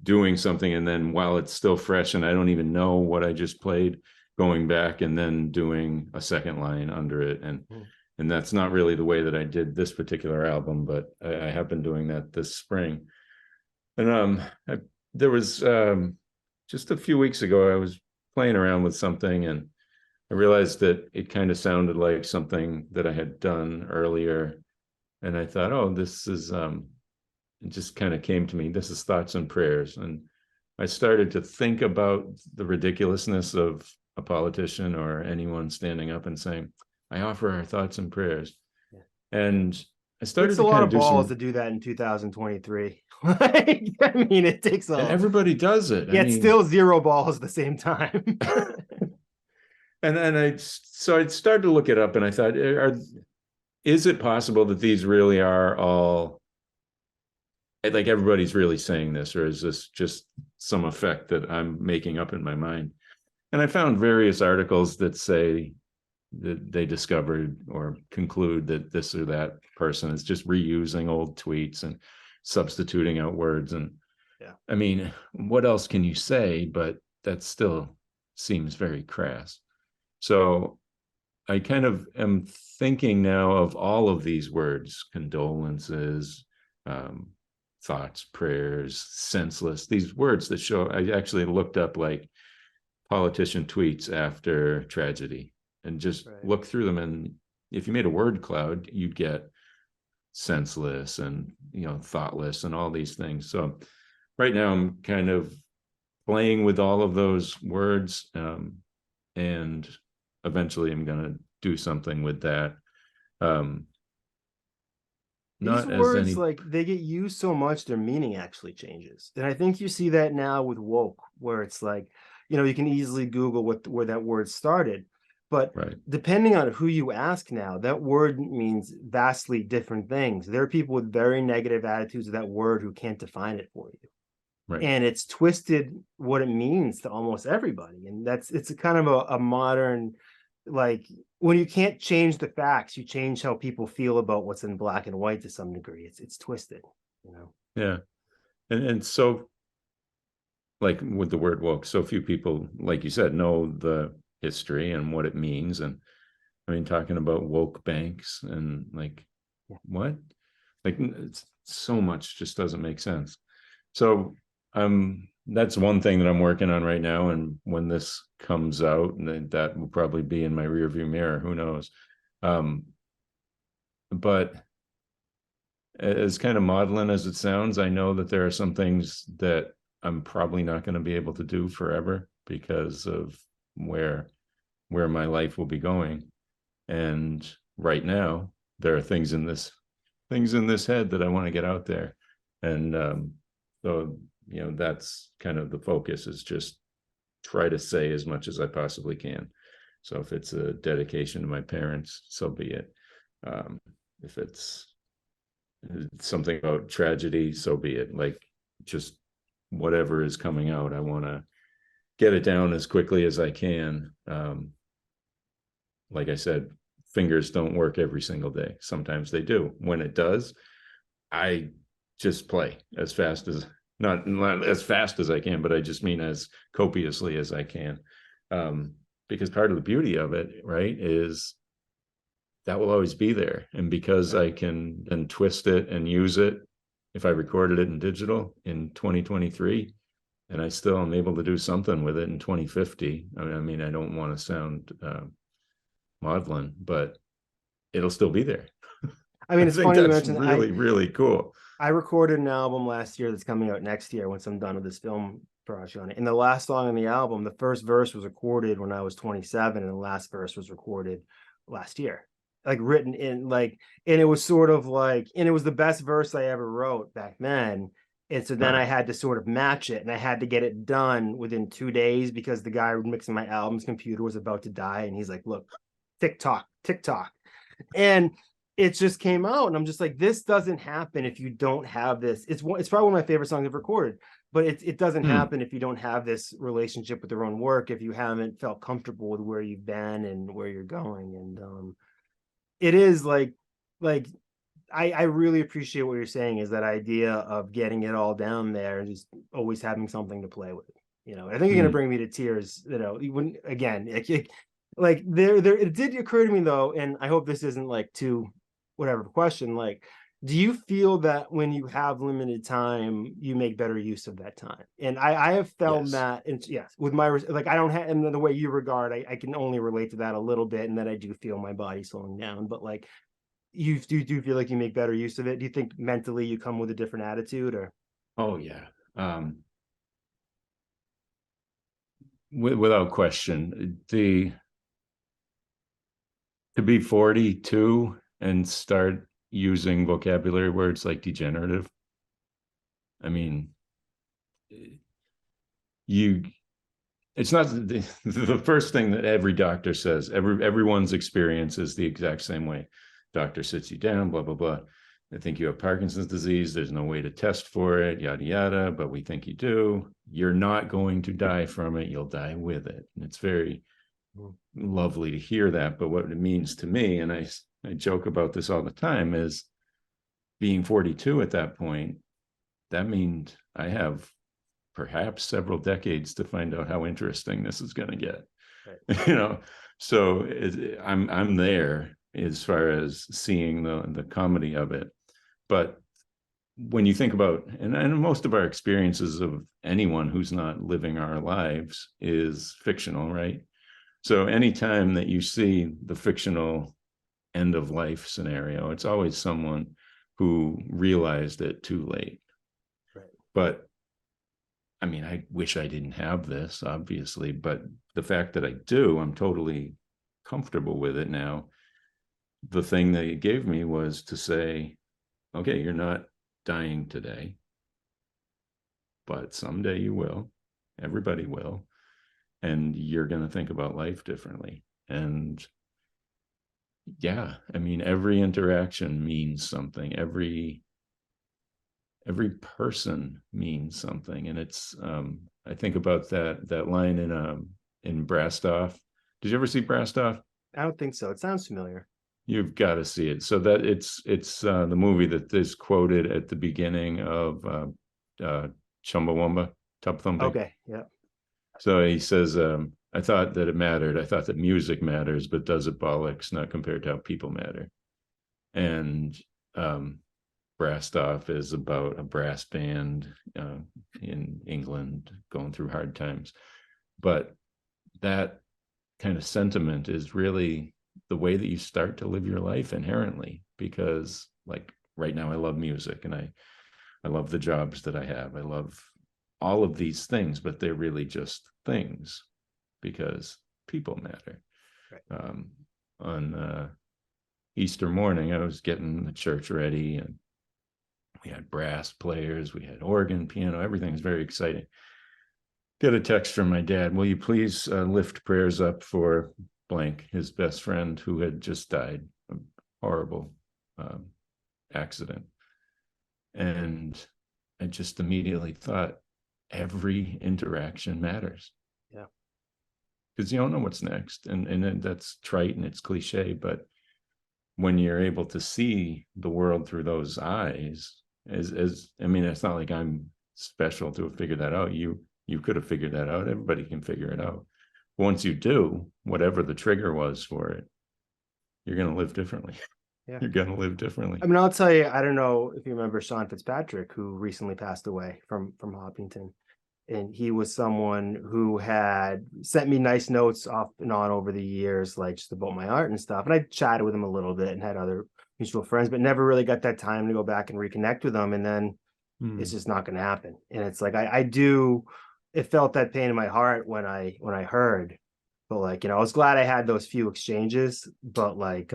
doing something and then while it's still fresh and I don't even know what I just played, going back and then doing a second line under it. Hmm. And that's not really the way that I did this particular album, but I have been doing that this spring. And there was just a few weeks ago, I was playing around with something and I realized that it kind of sounded like something that I had done earlier. And I thought, oh, this is, it just kind of came to me. This is Thoughts and Prayers. And I started to think about the ridiculousness of a politician or anyone standing up and saying, I offer our thoughts and prayers. Yeah. And I Takes started a to lot kind of of do balls some, to do that in 2023. Like, I mean, it takes and a everybody does it. I yet mean, still zero balls at the same time. and then I started to look it up and I thought, is it possible that these really are all like everybody's really saying this, or is this just some effect that I'm making up in my mind? And I found various articles that say that they discovered or conclude that this or that person is just reusing old tweets and substituting out words. And Yeah. I mean, what else can you say? But that still seems very crass. So I kind of am thinking now of all of these words: condolences, um, thoughts, prayers, senseless, these words that show. I actually looked up like politician tweets after tragedy and just Right. look through them. And if you made a word cloud, you'd get senseless and, thoughtless and all these things. So right now I'm kind of playing with all of those words. And eventually I'm going to do something with that. Um, These not as words, any, like, they get used so much, their meaning actually changes. And I think you see that now with woke, where it's like, you can easily Google where that word started. But Right. depending on who you ask now, that word means vastly different things. There are people with very negative attitudes of that word who can't define it for you. Right. And it's twisted what it means to almost everybody. And it's a kind of a modern, like, when you can't change the facts, you change how people feel about what's in black and white to some degree. It's twisted, you know. Yeah. And so, like with the word woke, so few people, like you said, know the history and what it means. And I mean, talking about woke banks and like, Yeah. what? Like, it's, so much just doesn't make sense. So, that's one thing that I'm working on right now. And when this comes out, that will probably be in my rearview mirror. Who knows? Um, but as kind of maudlin as it sounds, I know that there are some things that I'm probably not going to be able to do forever because of where my life will be going. And right now, there are things in this head that I want to get out there. And so, that's kind of the focus, is just try to say as much as I possibly can. So if it's a dedication to my parents, so be it. If it's something about tragedy, so be it. Like, just whatever is coming out, I want to get it down as quickly as I can. Like I said, fingers don't work every single day. Sometimes they do. When it does, I just play as fast as, not as fast as I can, but I just mean as copiously as I can. Because part of the beauty of it, right, is that will always be there. And because I can then twist it and use it, if I recorded it in digital in 2023, and I still am able to do something with it in 2050. I mean, I don't want to sound maudlin, but it'll still be there. I mean, I it's think funny you that's mentioned I really, really cool. I recorded an album last year that's coming out next year once I'm done with this film project on it. And the last song on the album, the first verse was recorded when I was 27, and the last verse was recorded last year. Like, written in, like, and it was sort of like, and it was the best verse I ever wrote back then. And so then Huh. I had to sort of match it, and I had to get it done within 2 days because the guy mixing my album's computer was about to die. And he's like, look, TikTok, TikTok. And it just came out, and I'm just like, this doesn't happen if you don't have this. It's probably one of my favorite songs I've recorded, but it doesn't happen if you don't have this relationship with your own work, if you haven't felt comfortable with where you've been and where you're going. And it is like I really appreciate what you're saying, is that idea of getting it all down there and just always having something to play with. I think you're gonna bring me to tears. When again, like there, it did occur to me though, and I hope this isn't like too whatever question. Like, do you feel that when you have limited time, you make better use of that time? And I have found Yes. that, and yes, with my like, I don't have, in the way you regard, I can only relate to that a little bit, and that I do feel my body slowing down. But like, you feel like you make better use of it? Do you think mentally you come with a different attitude, or? Oh yeah. Without question, to be 42 and start using vocabulary words like degenerative. I mean, you it's not the first thing that every doctor says. Everyone's experience is the exact same way. Doctor sits you down, blah blah blah. I think you have Parkinson's disease. There's no way to test for it, yada yada, but we think you do. You're not going to die from it. You'll die with it. And it's very lovely to hear that. But what it means to me, and I joke about this all the time, is being 42 at that point, that means I have perhaps several decades to find out how interesting this is going to get. Right. So I'm there as far as seeing the comedy of it. But when you think about, and most of our experiences of anyone who's not living our lives is fictional, right? So anytime that you see the fictional end of life scenario, it's always someone who realized it too late. Right. But I mean, I wish I didn't have this, obviously, but the fact that I do, I'm totally comfortable with it now. The thing that it gave me was to say, okay, you're not dying today, but someday you will. Everybody will. And you're going to think about life differently. And yeah, I mean, every interaction means something. Every person means something. And it's I think about that line in Brastoff. Did you ever see Brastoff? I don't think so. It sounds familiar. You've got to see it. So that it's the movie that is quoted at the beginning of Chumbawamba, Tub Thumping. Okay. Yeah. So he says, I thought that it mattered. I thought that music matters, but does it bollocks, not compared to how people matter. And Brastoff is about a brass band in England going through hard times. But that kind of sentiment is really the way that you start to live your life inherently, because like right now I love music and I love the jobs that I have. I love all of these things, but they're really just things because people matter. Right. On Easter morning, I was getting the church ready and we had brass players, we had organ, piano, everything was very exciting. Get a text from my dad. Will you please lift prayers up for blank, his best friend who had just died, a horrible accident. And I just immediately thought, every interaction matters. Yeah. Because you don't know what's next. And that's trite and it's cliche, but when you're able to see the world through those eyes, as I mean, it's not like I'm special to have figured that out. You could have figured that out. Everybody can figure it out. But once you do, whatever the trigger was for it, you're going to live differently. Yeah. You're going to live differently. I mean, I'll tell you, I don't know if you remember Sean Fitzpatrick, who recently passed away from Hopkinton. And he was someone who had sent me nice notes off and on over the years, like just about my art and stuff. And I chatted with him a little bit and had other mutual friends, but never really got that time to go back and reconnect with him. And then it's just not going to happen. And it's like, it felt that pain in my heart when I heard, but like, I was glad I had those few exchanges, but like,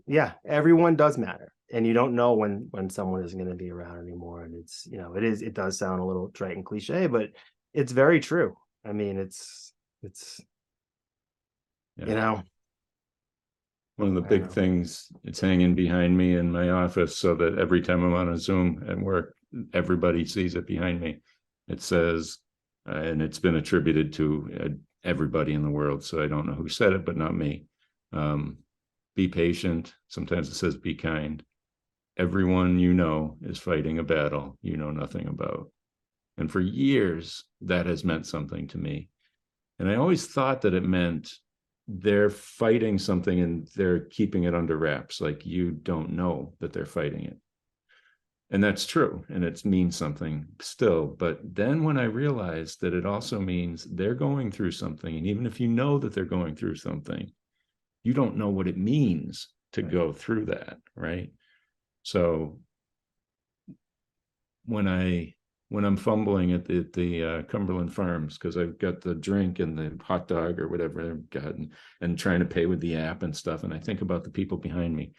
yeah, everyone does matter. And you don't know when someone isn't going to be around anymore. And it's, it does sound a little trite and cliche, but it's very true. I mean, it's one of the big things, it's hanging behind me in my office so that every time I'm on a Zoom at work, everybody sees it behind me. It says, and it's been attributed to everybody in the world, so I don't know who said it, but not me. Be patient. Sometimes it says be kind. Everyone you know is fighting a battle you know nothing about. And for years, that has meant something to me. And I always thought that it meant they're fighting something and they're keeping it under wraps, like you don't know that they're fighting it. And that's true, and it means something still. But then when I realized that it also means they're going through something, and even if you know that they're going through something, you don't know what it means to go through that, right? So when I'm fumbling at the Cumberland Farms because I've got the drink and the hot dog or whatever I've got, and trying to pay with the app and stuff, and I think about the people behind me,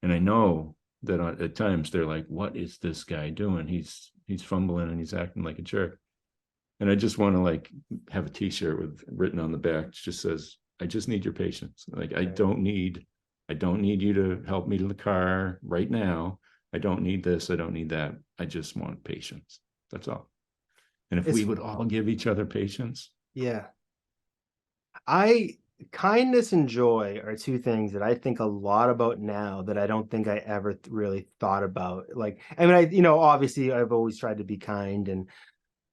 and I know that at times they're like, what is this guy doing? He's fumbling and he's acting like a jerk. And I just want to like have a t-shirt with written on the back, it just says, I just need your patience. Like, I don't need you to help me to the car right now. I don't need this. I don't need that. I just want patience. That's all. And if we would all give each other patience. Yeah. Kindness and joy are two things that I think a lot about now that I don't think I ever really thought about. Like, I mean, obviously I've always tried to be kind,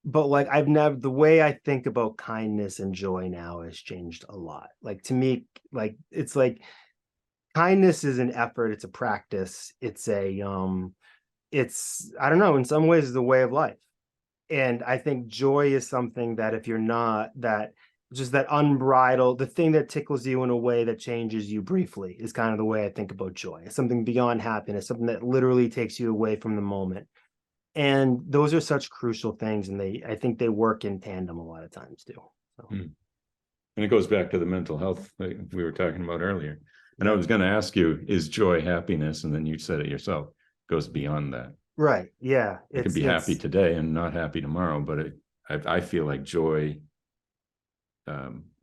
but like the way I think about kindness and joy now has changed a lot. Like, to me, like, it's like kindness is an effort. It's a practice. It's I don't know, in some ways it's a way of life. And I think joy is something that if you're not, that just that unbridled, the thing that tickles you in a way that changes you briefly is kind of the way I think about joy. It's something beyond happiness, something that literally takes you away from the moment. And those are such crucial things. And I think they work in tandem a lot of times too. So. And it goes back to the mental health that we were talking about earlier. And I was going to ask you, is joy happiness? And then you said it yourself, it goes beyond that. Right. Yeah. You could be happy today and not happy tomorrow, but I feel like joy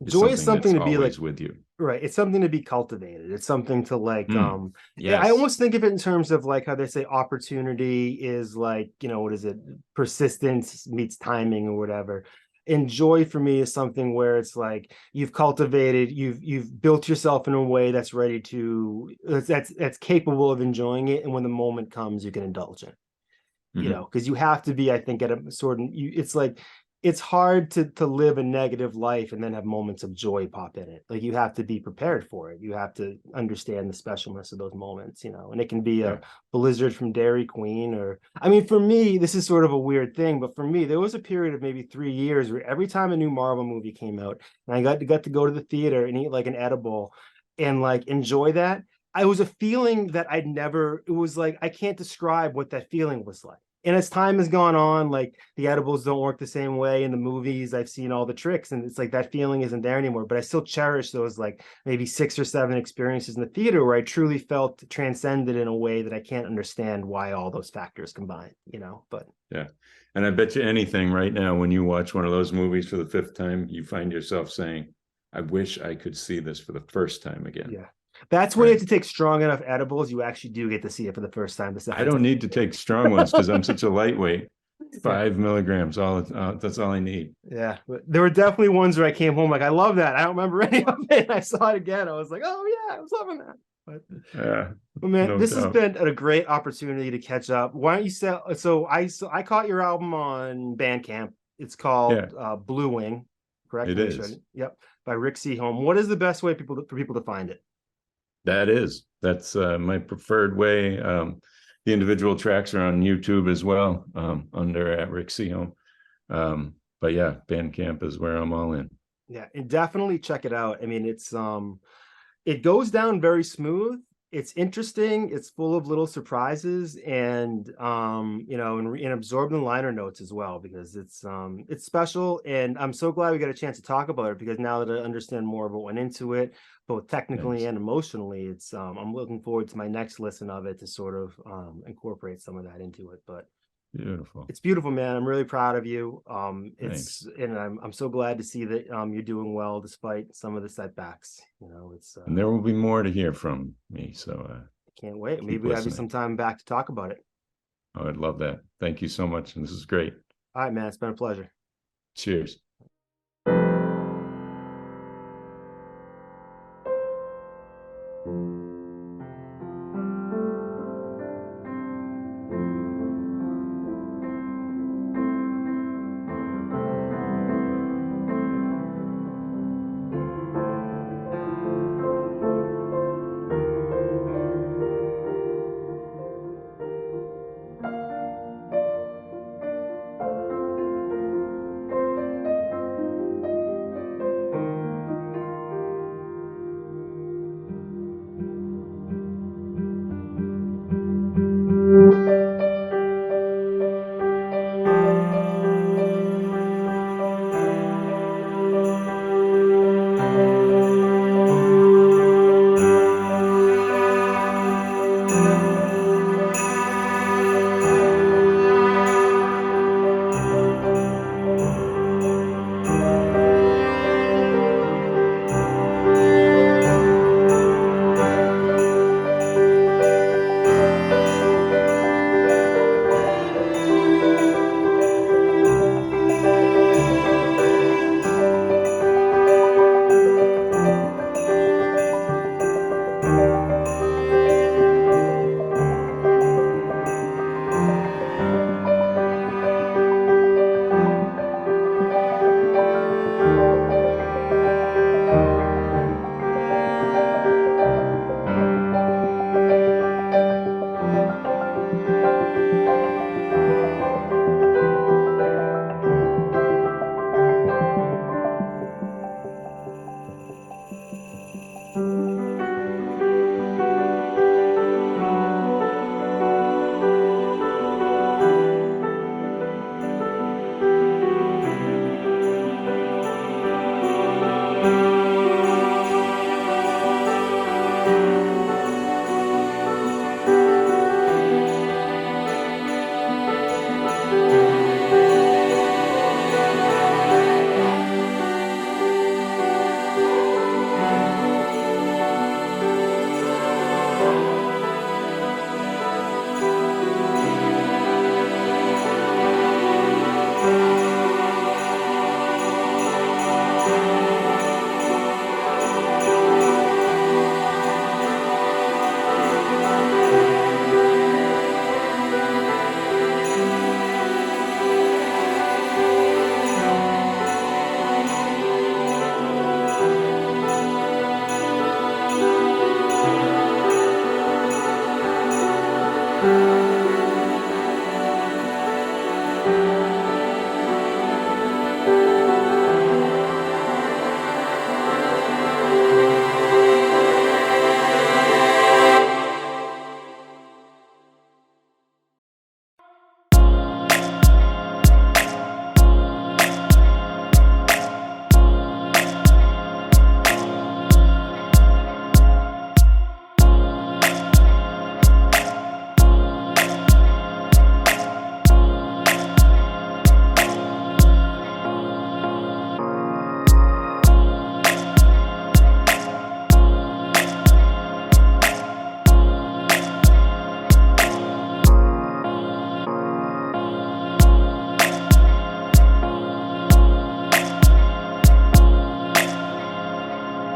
is Joy is something something that's to be like, always with you. right. It's something to be cultivated. It's something to like, I Yes. almost think of it in terms of like how they say opportunity is like, what is it? Persistence meets timing or whatever. And joy for me is something where it's like you've cultivated, you've built yourself in a way that's ready to that's capable of enjoying it. And when the moment comes, you can indulge in, Hmm. because you have to be, I think, at a sort of it's like it's hard to live a negative life and then have moments of joy pop in it. Like you have to be prepared for it. You have to understand the specialness of those moments, and it can be a Yeah. blizzard from Dairy Queen, or I mean, for me, this is sort of a weird thing, but for me, there was a period of maybe 3 years where every time a new Marvel movie came out and I got to go to the theater and eat like an edible and like enjoy that. I was a feeling that I'd never, it was like, I can't describe what that feeling was like. And as time has gone on, like the edibles don't work the same way in the movies. I've seen all the tricks, and it's like that feeling isn't there anymore. But I still cherish those like maybe 6 or 7 experiences in the theater where I truly felt transcended in a way that I can't understand why all those factors combine. But Yeah. And I bet you anything right now, when you watch one of those movies for the fifth time, you find yourself saying, I wish I could see this for the first time again. yeah, that's when you Right. have to take strong enough edibles. You actually do get to see it for the first time, the I second don't time. need to take strong ones because I'm such a lightweight. Yeah. 5 milligrams, that's all I need. Yeah, but there were definitely ones where I came home like I love that. I don't remember any of it. I saw it again. I was like, oh yeah, I was loving that. Yeah, But man, no this has doubt. been a great opportunity to catch up. Why don't you sell? So I caught your album on Bandcamp. It's Yeah, called Bluewing, correct? it Make sure. is. Yep, by Rick Seaholm. What is the best way for people to find it? That's my preferred way. The individual tracks are on YouTube as well, under at Rick Seaholm. But yeah, Bandcamp is where I'm all in. Yeah, and definitely check it out. I mean, it goes down very smooth. It's interesting. It's full of little surprises and absorbed in liner notes as well because it's special. And I'm so glad we got a chance to talk about it because now that I understand more of what went into it, both technically Thanks. and emotionally, I'm looking forward to my next listen of it to sort of incorporate some of that into it. But Beautiful. it's beautiful, man. I'm really proud of you. Thanks. I'm so glad to see that you're doing well despite some of the setbacks. It's And there will be more to hear from me. So I can't wait. Maybe keep we have you listening. sometime back to talk about it. I would love that. Thank you so much. And this is great. All right, man. It's been a pleasure. Cheers.